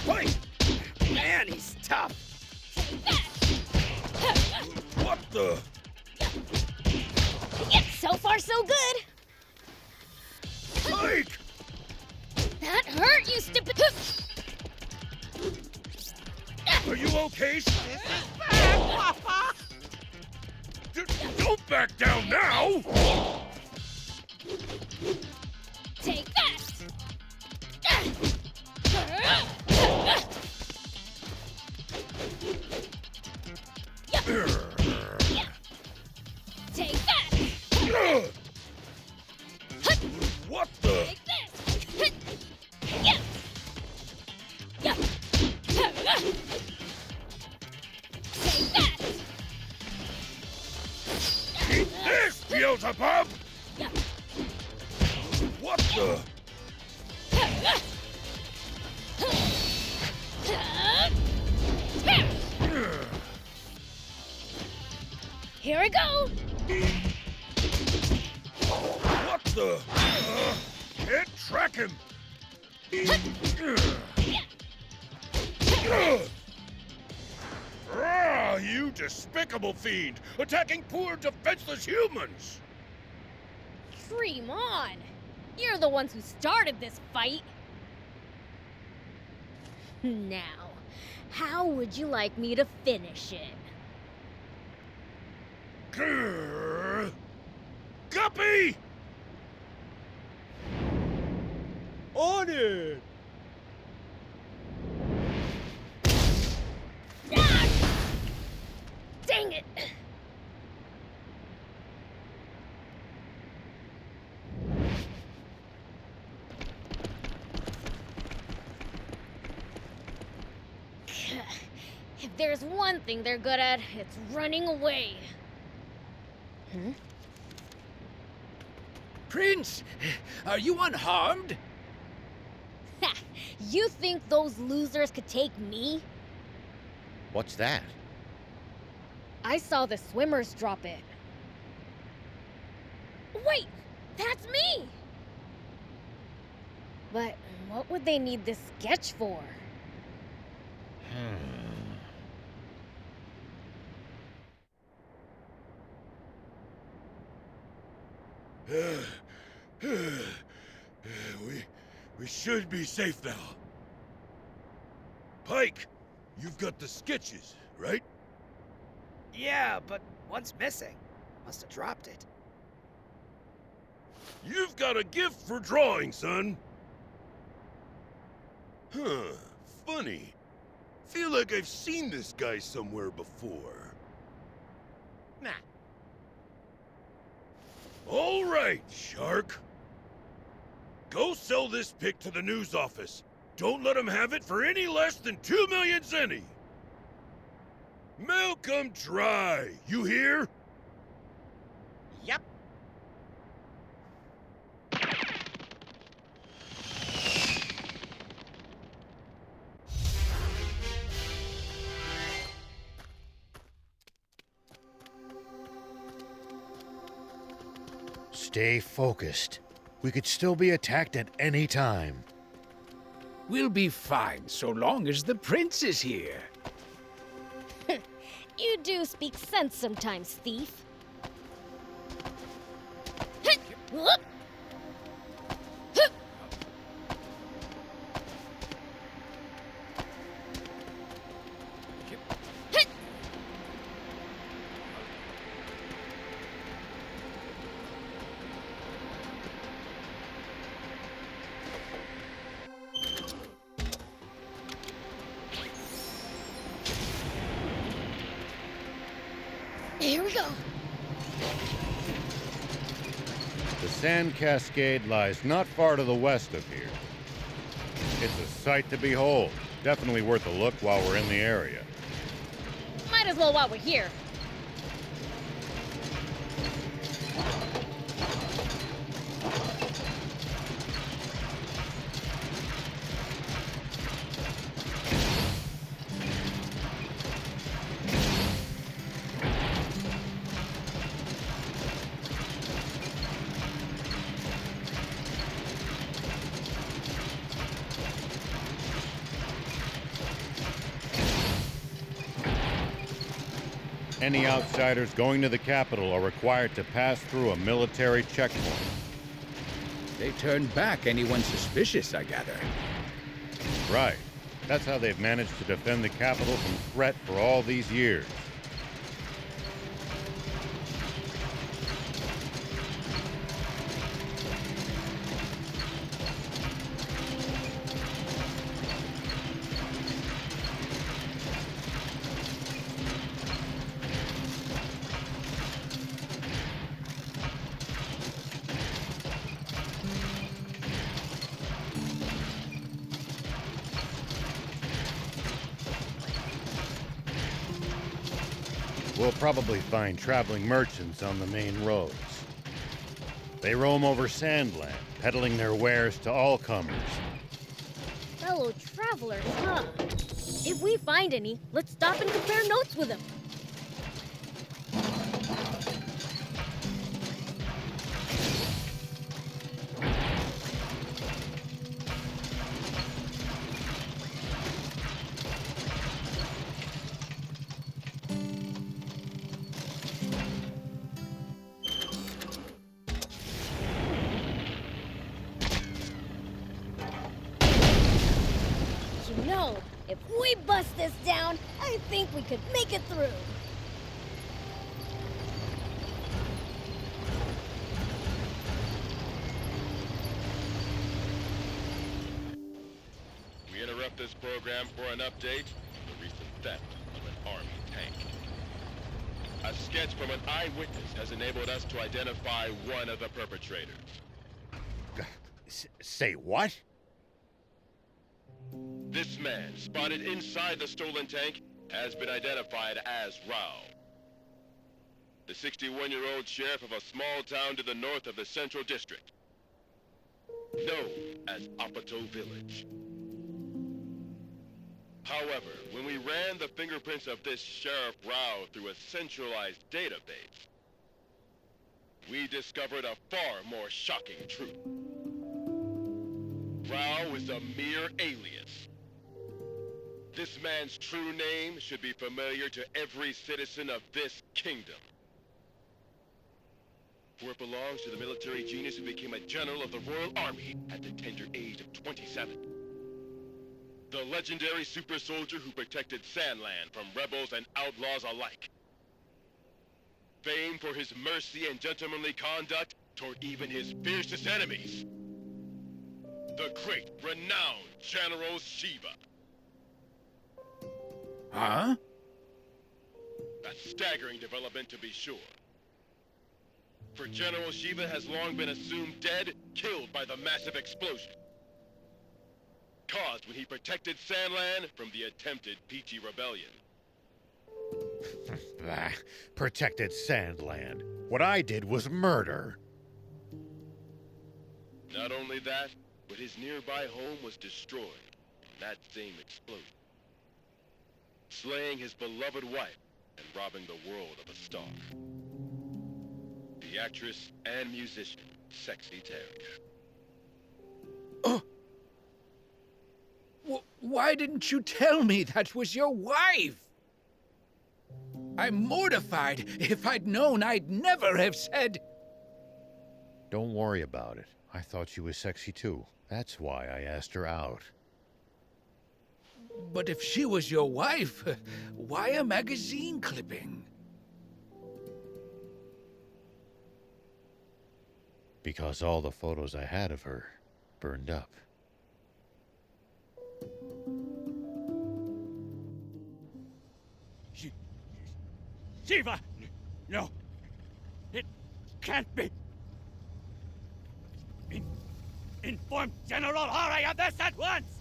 Pike! Man, he's tough. What the? So far, so good. Pike! That hurt, you stupid. Are you okay? Don't back down now! Take that. Take that. What the? Take this. Yeah. Take that. Eat this, Beelzebub! What the? Here we go. What the? Can't track him! Ah, you despicable fiend! Attacking poor, defenseless humans! Dream on. You're the ones who started this fight. Now, how would you like me to finish it? Grrr. Guppy! On it! Ah! Dang it! If there's one thing they're good at, it's running away. Hmm? Prince, are you unharmed? Ha! You think those losers could take me? What's that? I saw the swimmers drop it. Wait! That's me! But what would they need this sketch for? We should be safe now. Pike, you've got the sketches, right? Yeah, but one's missing. Must have dropped it. You've got a gift for drawing, son. Huh, funny. Feel like I've seen this guy somewhere before. Nah. All right, Shark. Go sell this pic to the news office. Don't let them have it for any less than 2 million zenny. Milk 'em dry, you hear? Yep. Stay focused. We could still be attacked at any time. We'll be fine so long as the prince is here. You do speak sense sometimes, thief. Here we go. The Sand Cascade lies not far to the west of here. It's a sight to behold. Definitely worth a look while we're in the area. Might as well while we're here. Any outsiders going to the capital are required to pass through a military checkpoint. They turn back anyone suspicious, I gather. Right. That's how they've managed to defend the capital from threat for all these years. We'll probably find traveling merchants on the main roads. They roam over Sandland, peddling their wares to all comers. Fellow travelers, huh? If we find any, let's stop and compare notes with them. You know, if we bust this down, I think we could make it through. We interrupt this program for an update on the recent theft of an army tank. A sketch from an eyewitness has enabled us to identify one of the perpetrators. Say what? This man, spotted inside the stolen tank, has been identified as Rao. The 61-year-old sheriff of a small town to the north of the Central District, known as Apato Village. However, when we ran the fingerprints of this Sheriff Rao through a centralized database, we discovered a far more shocking truth. Rao is a mere alias. This man's true name should be familiar to every citizen of this kingdom. For it belongs to the military genius who became a general of the Royal Army at the tender age of 27. The legendary super soldier who protected Sandland from rebels and outlaws alike. Famed for his mercy and gentlemanly conduct toward even his fiercest enemies. The great, renowned General Shiva. Huh? A staggering development, to be sure. For General Shiva has long been assumed dead, killed by the massive explosion caused when he protected Sandland from the attempted Peachy Rebellion. Protected Sandland. What I did was murder. Not only that, but his nearby home was destroyed in that same explosion, slaying his beloved wife and robbing the world of a star. The the actress and musician, Sexy Terry. Oh! Why didn't you tell me that was your wife? I'm mortified. If I'd known, I'd never have said... Don't worry about it. I thought she was sexy too. That's why I asked her out. But if she was your wife, why a magazine clipping? Because all the photos I had of her burned up. Shiva! No! It can't be! Inform General Hari of this at once!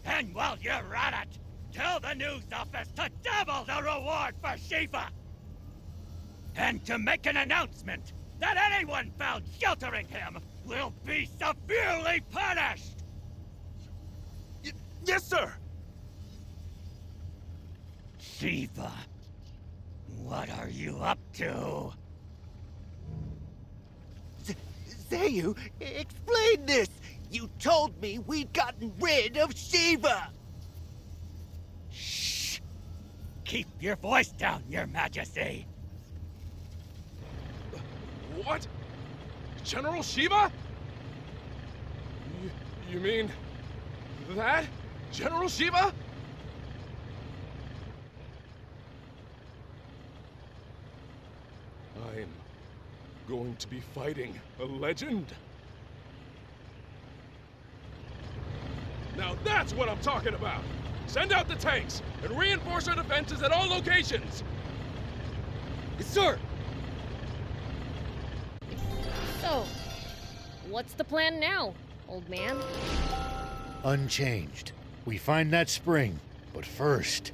And while you're at it, tell the news office to double the reward for Shiva! And to make an announcement that anyone found sheltering him will be severely punished! Yes, sir! Shiva, what are you up to? Zayu, explain this! You told me we'd gotten rid of Shiva! Shh! Keep your voice down, Your Majesty! What? General Shiva? You mean... that? General Shiva? I'm going to be fighting a legend. Now that's what I'm talking about! Send out the tanks and reinforce our defenses at all locations! Yes, sir! So, what's the plan now, old man? Unchanged. We find that spring, but first...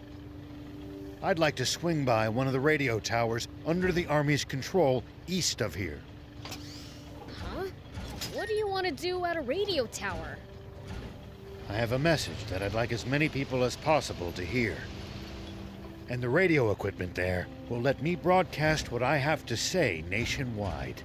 I'd like to swing by one of the radio towers under the Army's control east of here. Huh? What do you want to do at a radio tower? I have a message that I'd like as many people as possible to hear. And the radio equipment there will let me broadcast what I have to say nationwide.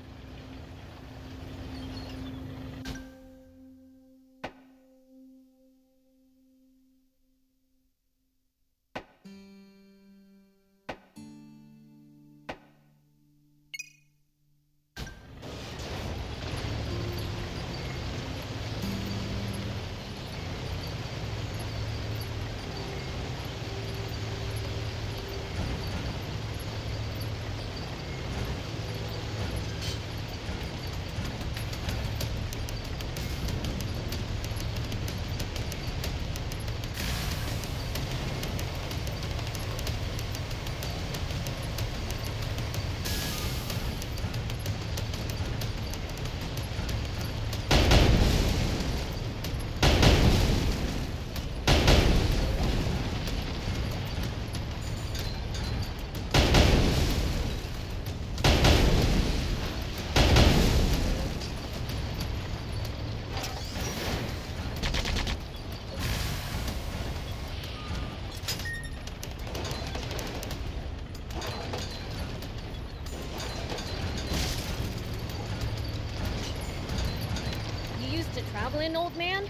Traveling, old man?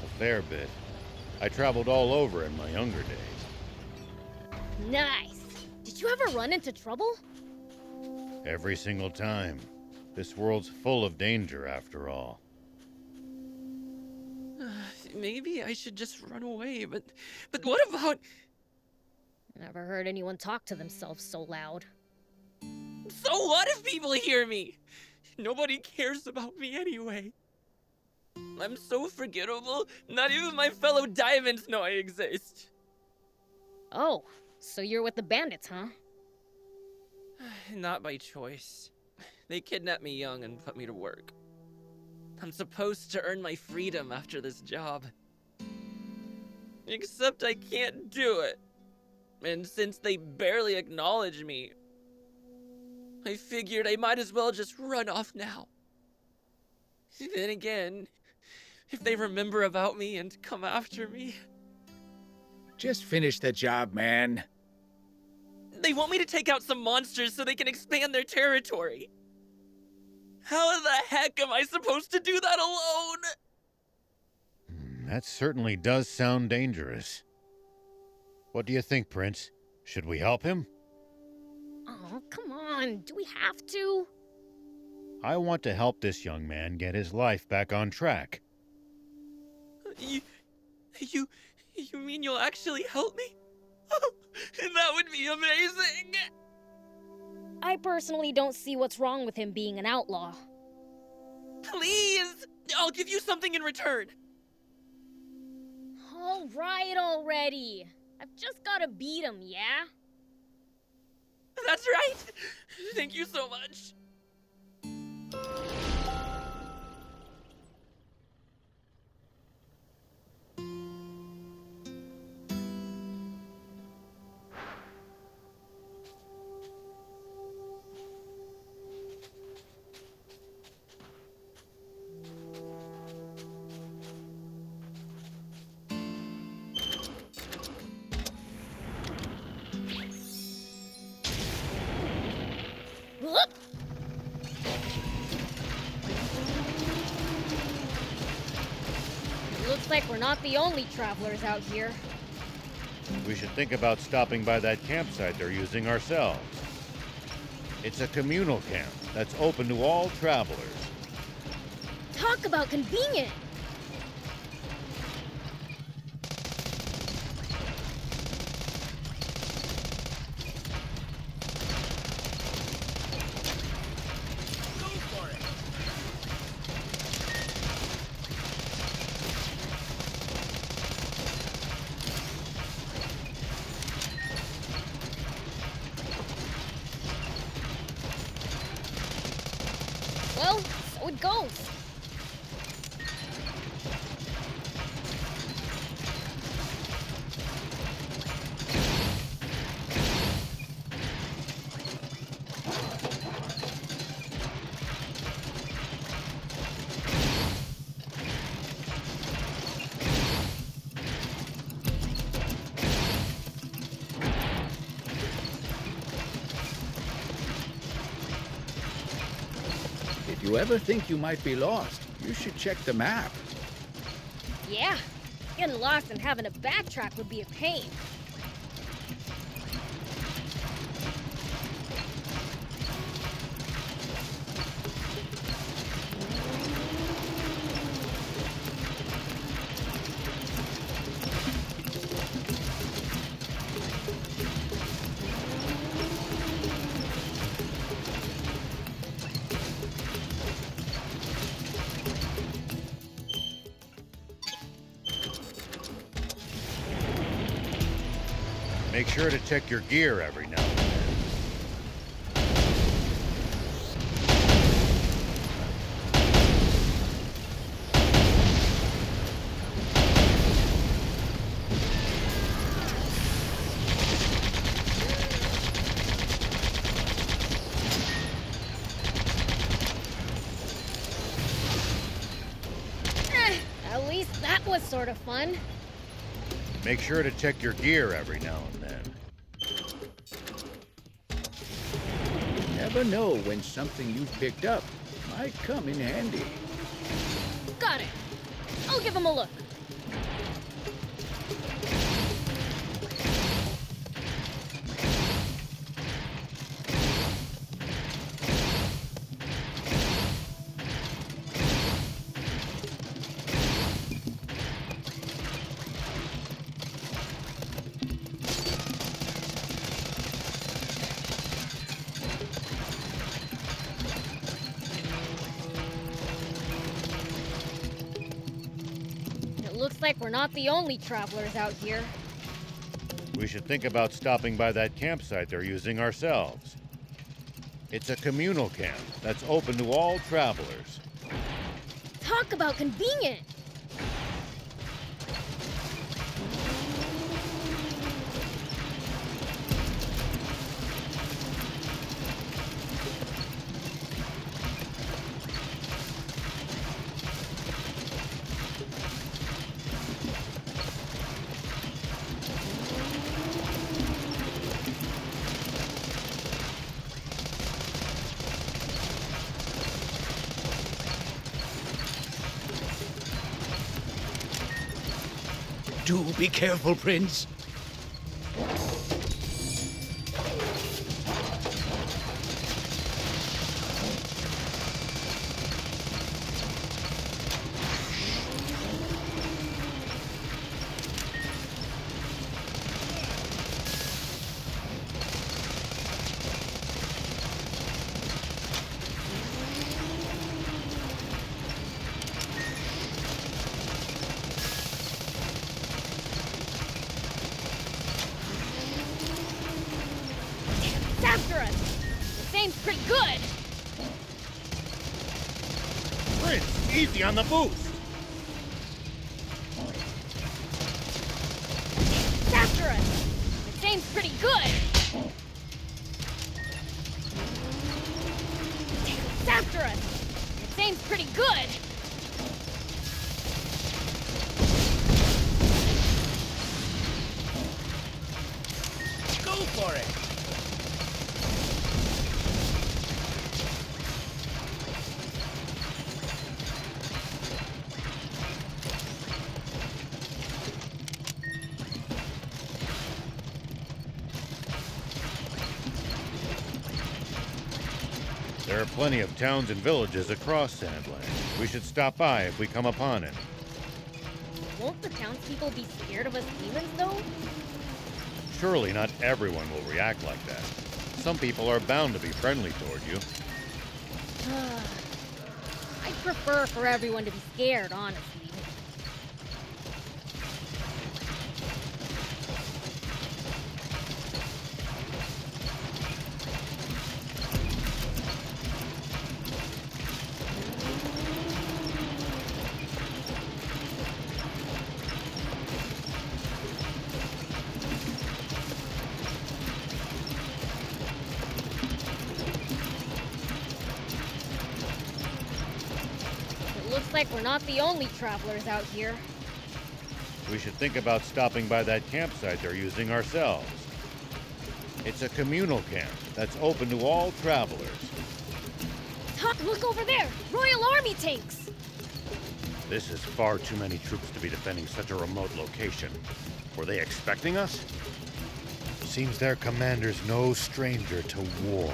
A fair bit. I traveled all over in my younger days. Nice. Did you ever run into trouble? Every single time. This world's full of danger, after all. Maybe I should just run away, but what about... Never heard anyone talk to themselves so loud. So what if people hear me? Nobody cares about me anyway. I'm so forgettable, not even my fellow diamonds know I exist. Oh, so you're with the bandits, huh? Not by choice. They kidnapped me young and put me to work. I'm supposed to earn my freedom after this job. Except I can't do it. And since they barely acknowledge me, I figured I might as well just run off now. Then again, if they remember about me and come after me... Just finish the job, man. They want me to take out some monsters so they can expand their territory. How the heck am I supposed to do that alone? That certainly does sound dangerous. What do you think, Prince? Should we help him? Oh, come on. Do we have to? I want to help this young man get his life back on track. You mean you'll actually help me? That would be amazing! I personally don't see what's wrong with him being an outlaw. Please! I'll give you something in return. All right already. I've just gotta beat him, yeah? That's right! Thank you so much. Whoop! Looks like we're not the only travelers out here. We should think about stopping by that campsite they're using ourselves. It's a communal camp that's open to all travelers. Talk about convenient! Well, so it goes. If you ever think you might be lost, you should check the map. Yeah, getting lost and having to backtrack would be a pain. Make sure to check your gear every now and then. At least that was sort of fun. Make sure to check your gear every now and then. You never know when something you've picked up might come in handy. Got it. I'll give him a look. Looks like we're not the only travelers out here. We should think about stopping by that campsite they're using ourselves. It's a communal camp that's open to all travelers. Talk about convenient! Do be careful, Prince. It's after us! This aim's pretty good! Prince, easy on the boost! It's after us! This aim's pretty good! It's after us! This aim's pretty good! Go for it! There are plenty of towns and villages across Sandland. We should stop by if we come upon it. Won't the townspeople be scared of us demons, though? Surely not everyone will react like that. Some people are bound to be friendly toward you. I'd prefer for everyone to be scared, honestly. Looks like we're not the only travelers out here. We should think about stopping by that campsite they're using ourselves. It's a communal camp that's open to all travelers. Look over there! Royal Army tanks! This is far too many troops to be defending such a remote location. Were they expecting us? Seems their commander's no stranger to war.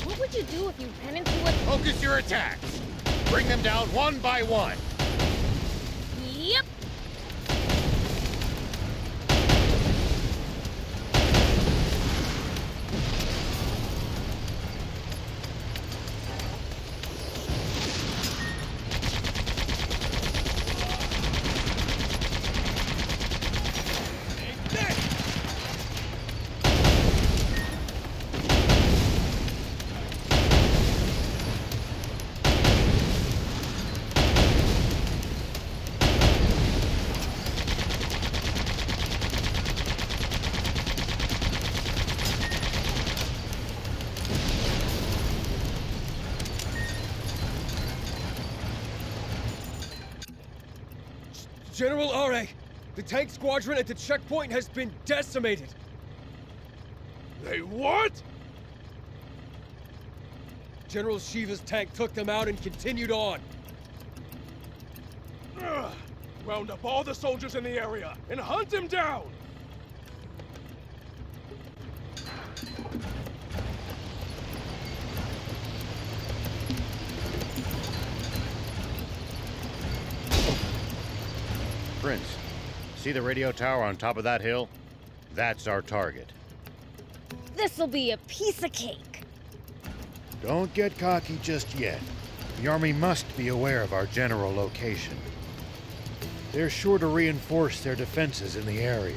What would you do if you ran into a... Focus your attacks. Bring them down one by one. Yep. General Rao, the tank squadron at the checkpoint has been decimated. They what? General Shiva's tank took them out and continued on. Ugh. Round up all the soldiers in the area and hunt him down! Prince, see the radio tower on top of that hill? That's our target. This'll be a piece of cake. Don't get cocky just yet. The army must be aware of our general location. They're sure to reinforce their defenses in the area.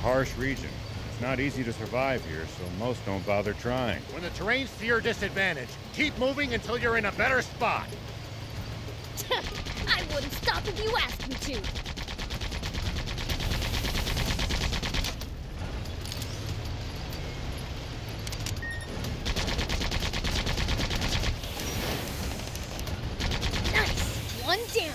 harsh region. It's not easy to survive here, so most don't bother trying. When the terrain's to your disadvantage, keep moving until you're in a better spot. I wouldn't stop if you asked me to. Nice! One down.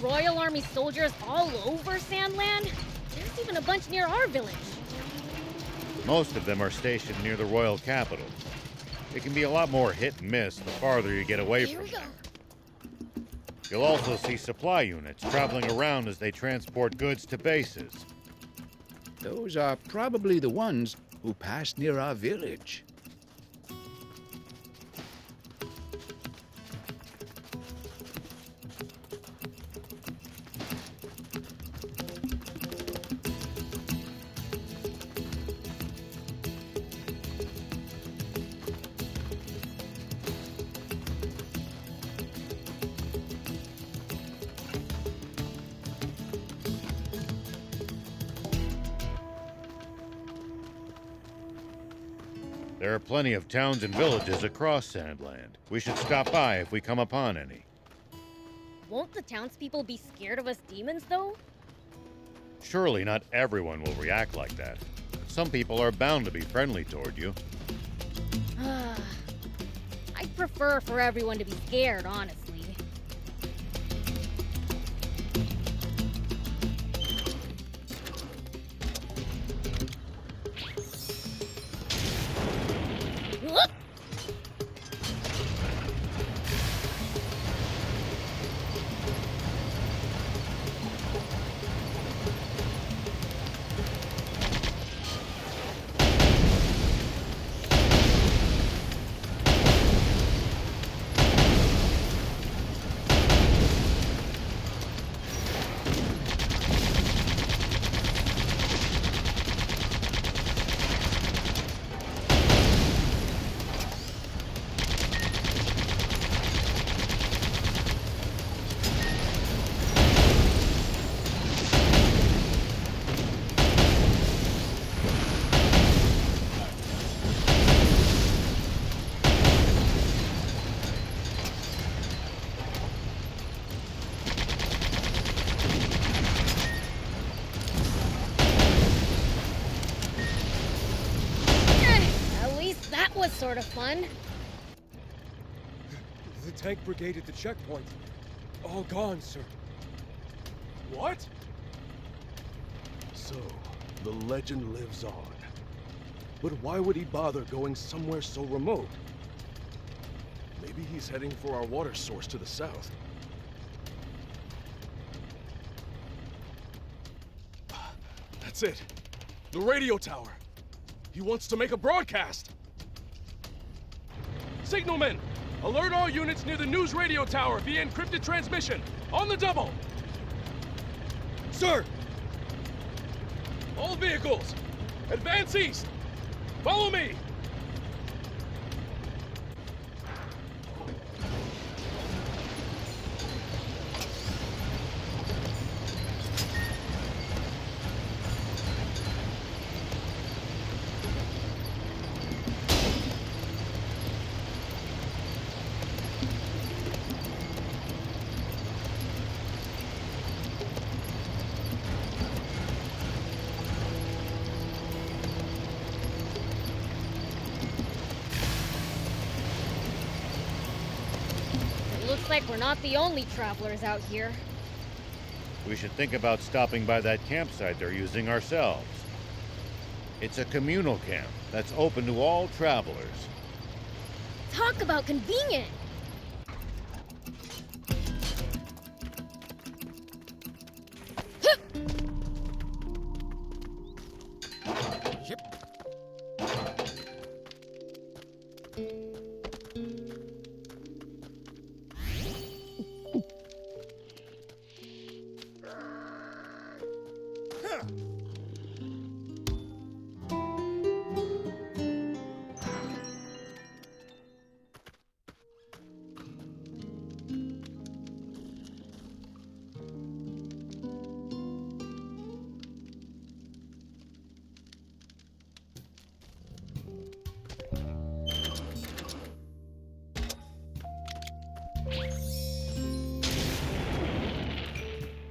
Royal Army soldiers all over Sandland? There's even a bunch near our village. Most of them are stationed near the royal capital. It can be a lot more hit and miss the farther you get away from there. You'll also see supply units traveling around as they transport goods to bases. Those are probably the ones who passed near our village. There are plenty of towns and villages across Sandland. We should stop by if we come upon any. Won't the townspeople be scared of us demons, though? Surely not everyone will react like that. Some people are bound to be friendly toward you. I'd prefer for everyone to be scared, honestly. Was sort of fun. The tank brigade at the checkpoint. All gone, sir. What? So, the legend lives on. But why would he bother going somewhere so remote? Maybe he's heading for our water source to the south. That's it. The radio tower. He wants to make a broadcast. Signalman, alert all units near the news radio tower via encrypted transmission. On the double! Sir! All vehicles, advance east! Follow me! Looks like we're not the only travelers out here. We should think about stopping by that campsite they're using ourselves. It's a communal camp that's open to all travelers. Talk about convenient!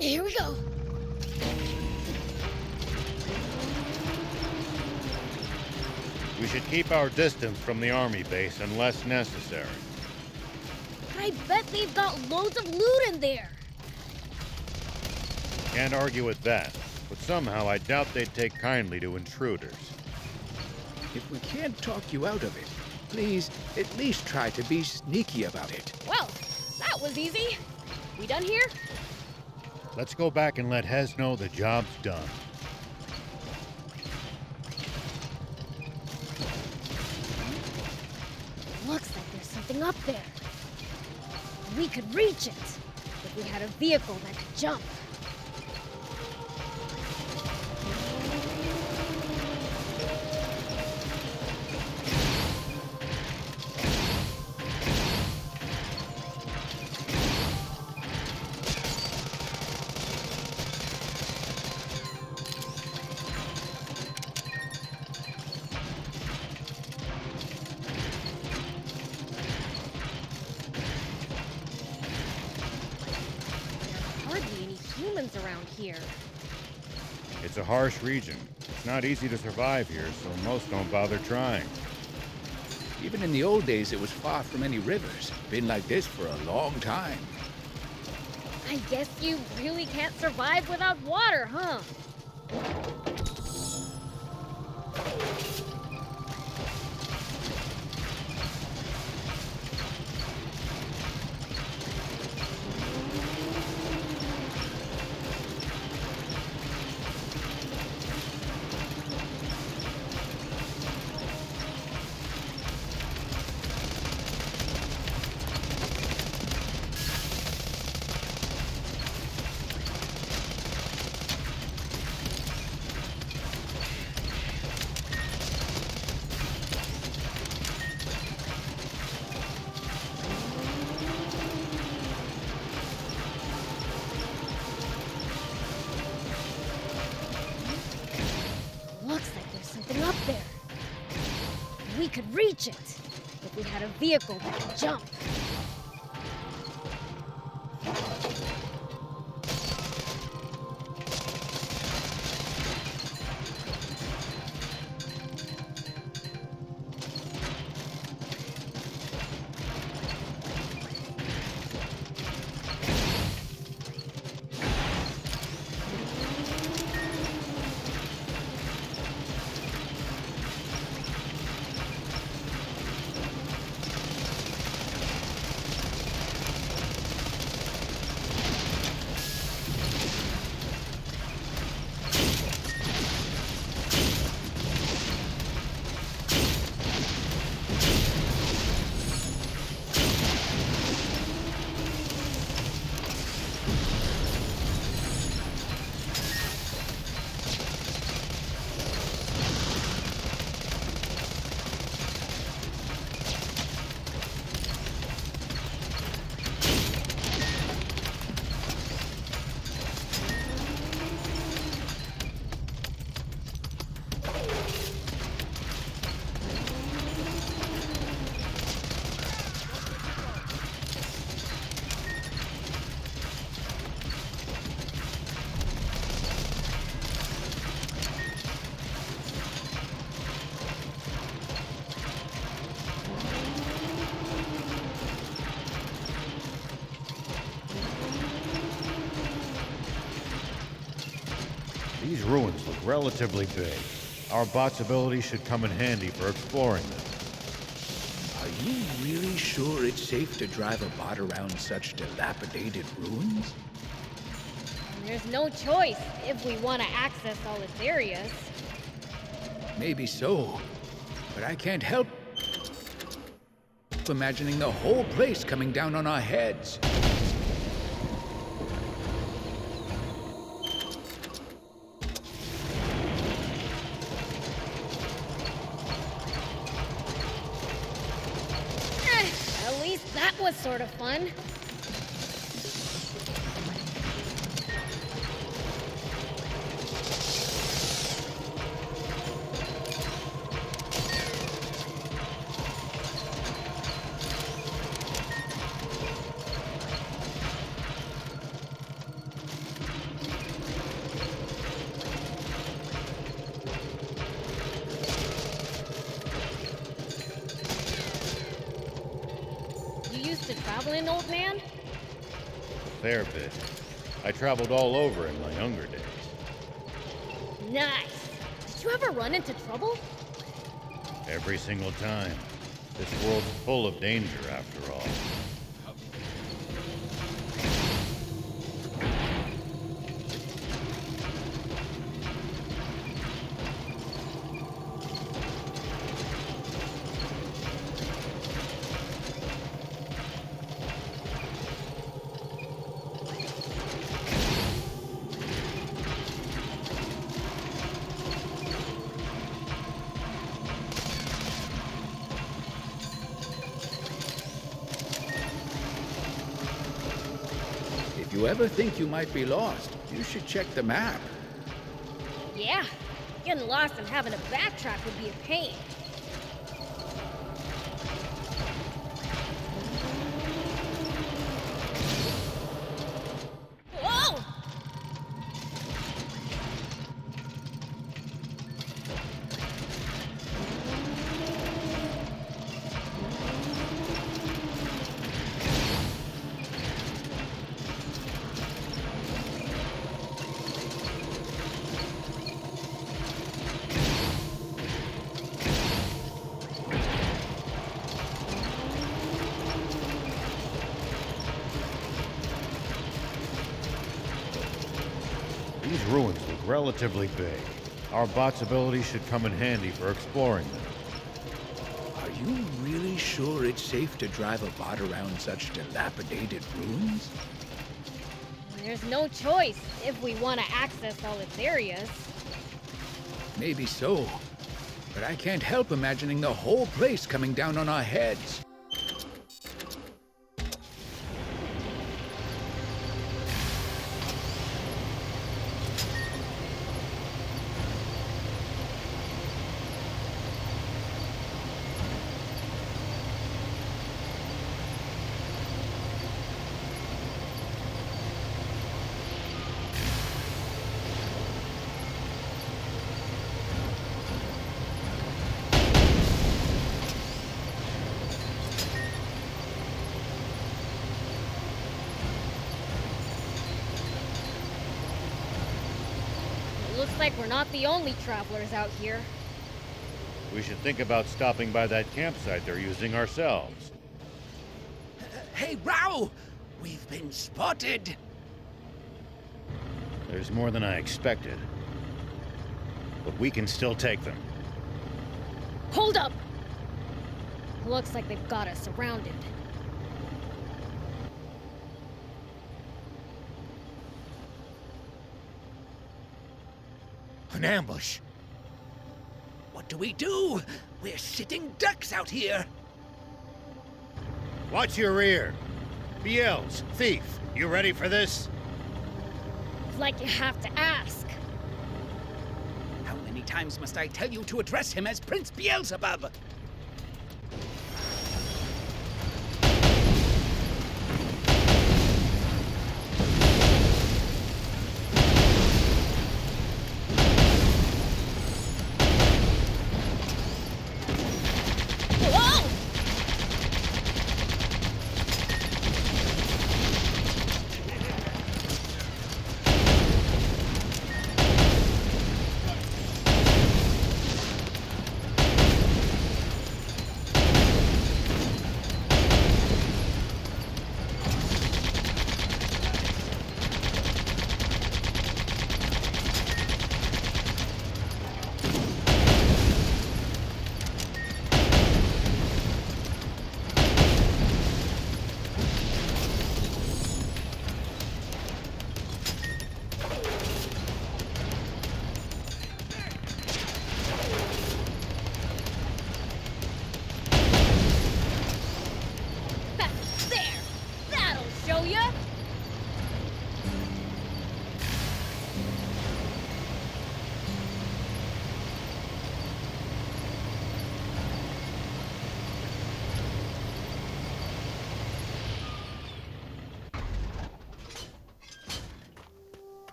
Here we go. We should keep our distance from the army base unless necessary. I bet they've got loads of loot in there. Can't argue with that, but somehow I doubt they'd take kindly to intruders. If we can't talk you out of it, please at least try to be sneaky about it. Well, that was easy. We done here? Let's go back and let Hez know the job's done. Looks like there's something up there. We could reach it if we had a vehicle that could jump. Humans around here. It's a harsh region. It's not easy to survive here, so most don't bother trying. Even in the old days, it was far from any rivers. Been like this for a long time. I guess you really can't survive without water, huh? Up there. We could reach it if we had a vehicle that could jump. These ruins look relatively big. Our bot's ability should come in handy for exploring them. Are you really sure it's safe to drive a bot around such dilapidated ruins? There's no choice if we want to access all its areas. Maybe so, but I can't help. help imagining the whole place coming down on our heads. At least that was sort of fun. Traveling, old man? A fair bit. I traveled all over in my younger days. Nice. Did you ever run into trouble? Every single time. This world's full of danger, after all. If you ever think you might be lost, you should check the map. Yeah. Getting lost and having to backtrack would be a pain. Whoa! These ruins look relatively big. Our bot's ability should come in handy for exploring them. Are you really sure it's safe to drive a bot around such dilapidated ruins? There's no choice if we want to access all its areas. Maybe so. But I can't help imagining the whole place coming down on our heads. Looks like we're not the only travelers out here. We should think about stopping by that campsite they're using ourselves. Hey, Rao! We've been spotted! There's more than I expected. But we can still take them. Hold up! Looks like they've got us surrounded. An ambush. What do we do? We're sitting ducks out here. Watch your rear. Beelz, thief, you ready for this? Like you have to ask. How many times must I tell you to address him as Prince Beelzebub?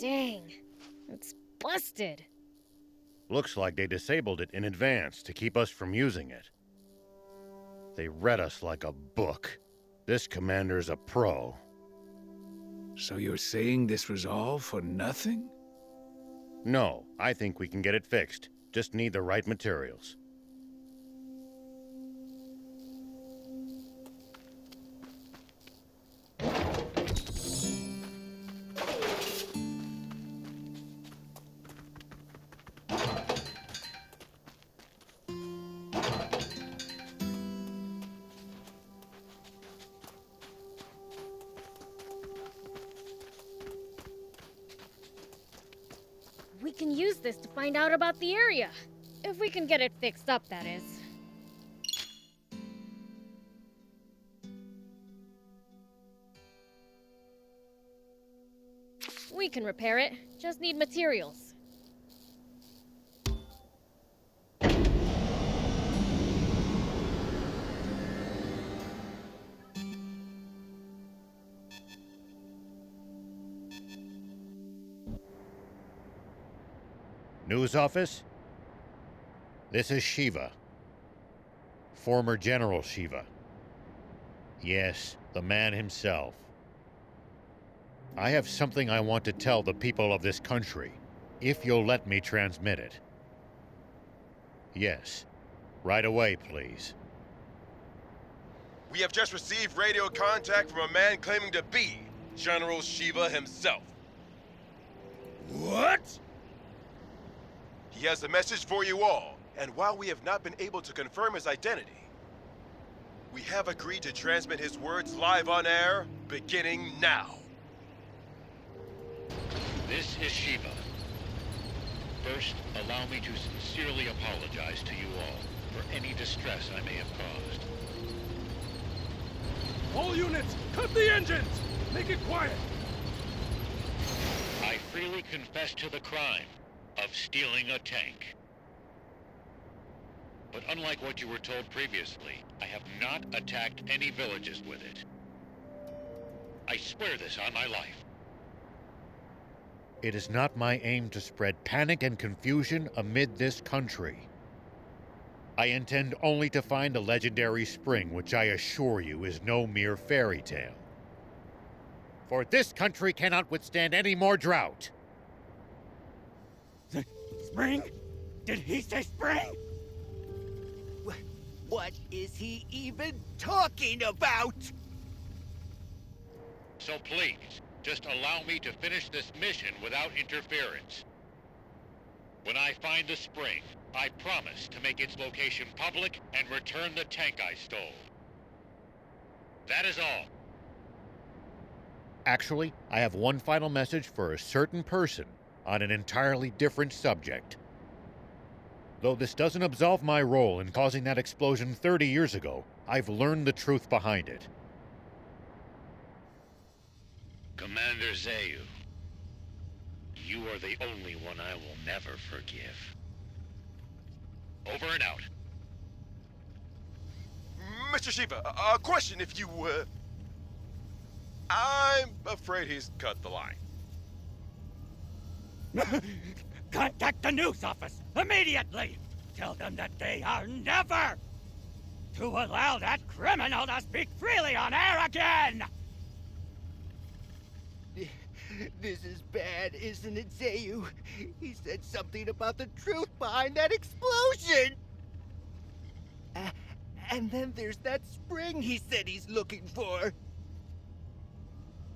Dang, it's busted. Looks like they disabled it in advance to keep us from using it. They read us like a book. This commander's a pro. So you're saying this was all for nothing? No, I think we can get it fixed. Just need the right materials. We can use this to find out about the area. If we can get it fixed up, that is. We can repair it. Just need materials. News office? This is Shiva. Former General Shiva. Yes, the man himself. I have something I want to tell the people of this country, if you'll let me transmit it. Yes, right away, please. We have just received radio contact from a man claiming to be General Shiva himself. What? He has a message for you all, and while we have not been able to confirm his identity, we have agreed to transmit his words live on air, beginning now. This is Shiva. First, allow me to sincerely apologize to you all for any distress I may have caused. All units, cut the engines! Make it quiet! I freely confess to the crime of stealing a tank. But unlike what you were told previously, I have not attacked any villages with it. I swear this on my life. It is not my aim to spread panic and confusion amid this country. I intend only to find a legendary spring, which I assure you is no mere fairy tale. For this country cannot withstand any more drought. Spring? Did he say spring? What is he even talking about? So please, just allow me to finish this mission without interference. When I find the spring, I promise to make its location public and return the tank I stole. That is all. Actually, I have one final message for a certain person on an entirely different subject. Though this doesn't absolve my role in causing that explosion 30 years ago, I've learned the truth behind it. Commander Zayu, you are the only one I will never forgive. Over and out. Mr. Shiva, a question if you, I'm afraid he's cut the line. Contact the news office immediately! Tell them that they are never to allow that criminal to speak freely on air again! This is bad, isn't it, Zayu? He said something about the truth behind that explosion! And then there's that spring he said he's looking for.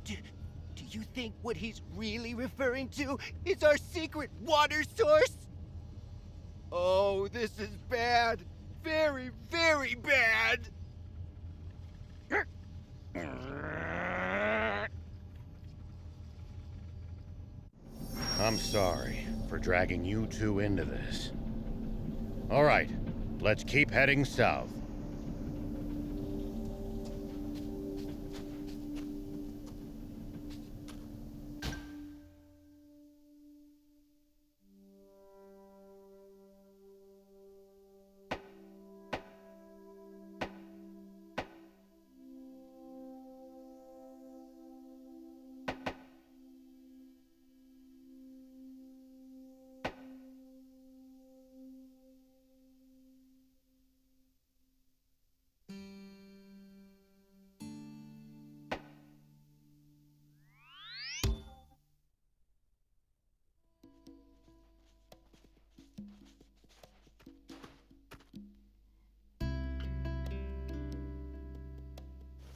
Do you think what he's really referring to is our secret water source? Oh, this is bad. Very, very bad! I'm sorry for dragging you two into this. All right, let's keep heading south.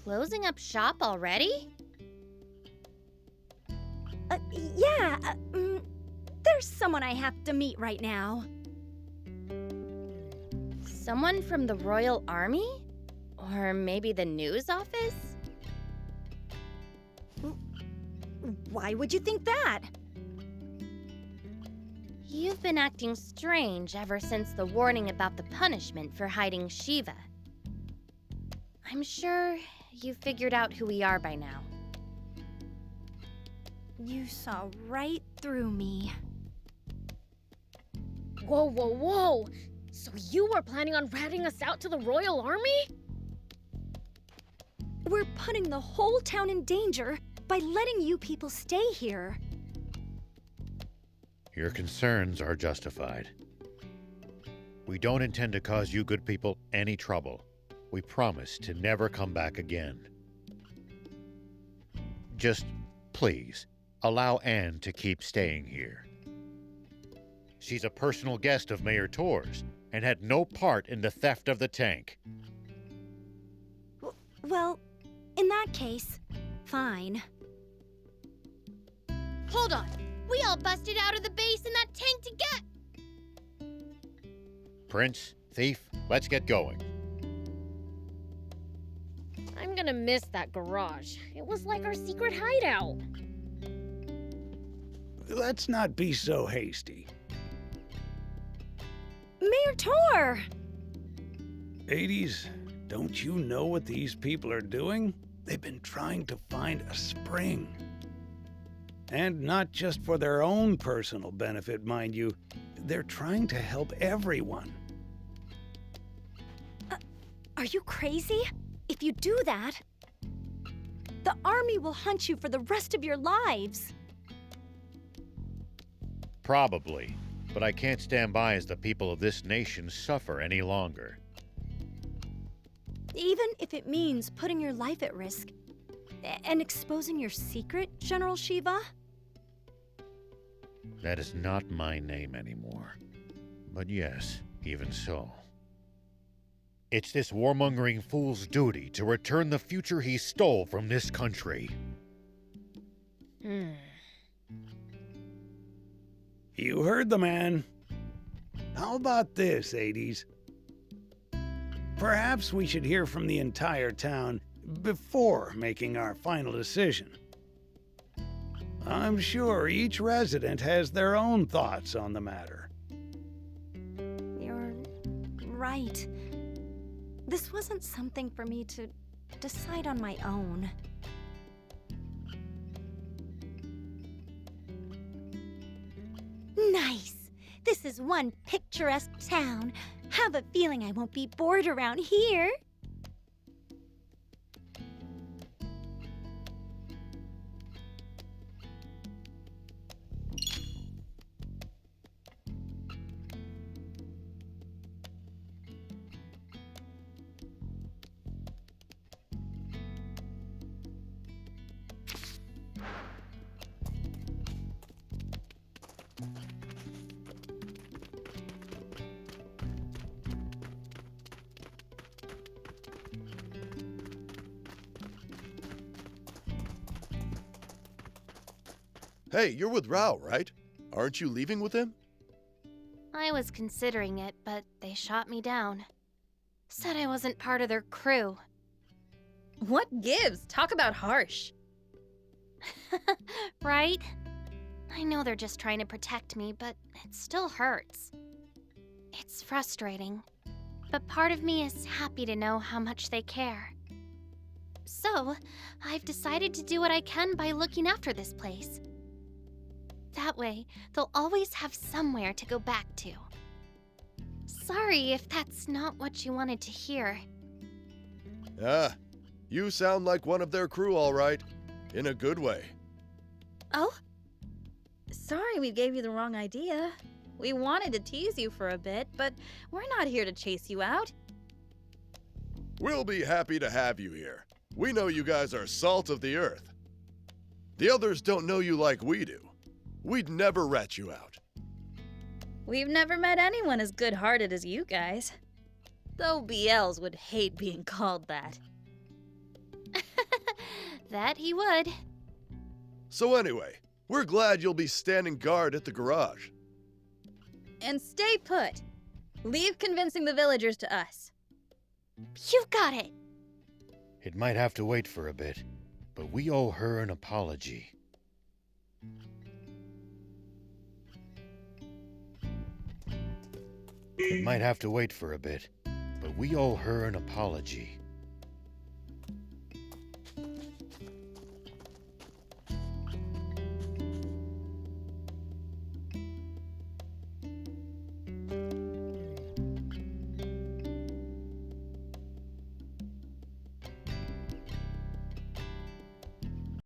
closing up shop already? Yeah, there's someone I have to meet right now. Someone from the Royal Army? Or maybe the news office? Why would you think that? You've been acting strange ever since the warning about the punishment for hiding Shiva. I'm sure you figured out who we are by now. You saw right through me. Whoa, whoa, whoa! So you were planning on ratting us out to the Royal Army? We're putting the whole town in danger by letting you people stay here. Your concerns are justified. We don't intend to cause you good people any trouble. We promise to never come back again. Just, please, allow Anne to keep staying here. She's a personal guest of Mayor Tor's and had no part in the theft of the tank. Well, in that case, fine. Hold on! We all busted out of the base in that tank to get... Prince, Thief, let's get going. I'm gonna miss that garage. It was like our secret hideout. Let's not be so hasty. Mayor Tor! Hades, don't you know what these people are doing? They've been trying to find a spring. And not just for their own personal benefit, mind you. They're trying to help everyone. Are you crazy? If you do that, the army will hunt you for the rest of your lives. Probably, but I can't stand by as the people of this nation suffer any longer. Even if it means putting your life at risk and exposing your secret, General Shiva? That is not my name anymore. But yes, even so. It's this warmongering fool's duty to return the future he stole from this country. You heard the man. How about this, Hades? Perhaps we should hear from the entire town before making our final decision. I'm sure each resident has their own thoughts on the matter. You're right. This wasn't something for me to decide on my own. Nice! This is one picturesque town. Have a feeling I won't be bored around here. Hey, you're with Rao, right? Aren't you leaving with him? I was considering it, but they shot me down. Said I wasn't part of their crew. What gives? Talk about harsh. Right? I know they're just trying to protect me, but it still hurts. It's frustrating, but part of me is happy to know how much they care. So, I've decided to do what I can by looking after this place. That way, they'll always have somewhere to go back to. Sorry if that's not what you wanted to hear. Ah, you sound like one of their crew, all right. In a good way. Oh? Sorry we gave you the wrong idea. We wanted to tease you for a bit, but we're not here to chase you out. We'll be happy to have you here. We know you guys are salt of the earth. The others don't know you like we do. We'd never rat you out. We've never met anyone as good-hearted as you guys. Though BLs would hate being called that. That he would. So anyway, we're glad you'll be standing guard at the garage. And stay put. Leave convincing the villagers to us. You've got it. It might have to wait for a bit, but we owe her an apology. It might have to wait for a bit, but we owe her an apology.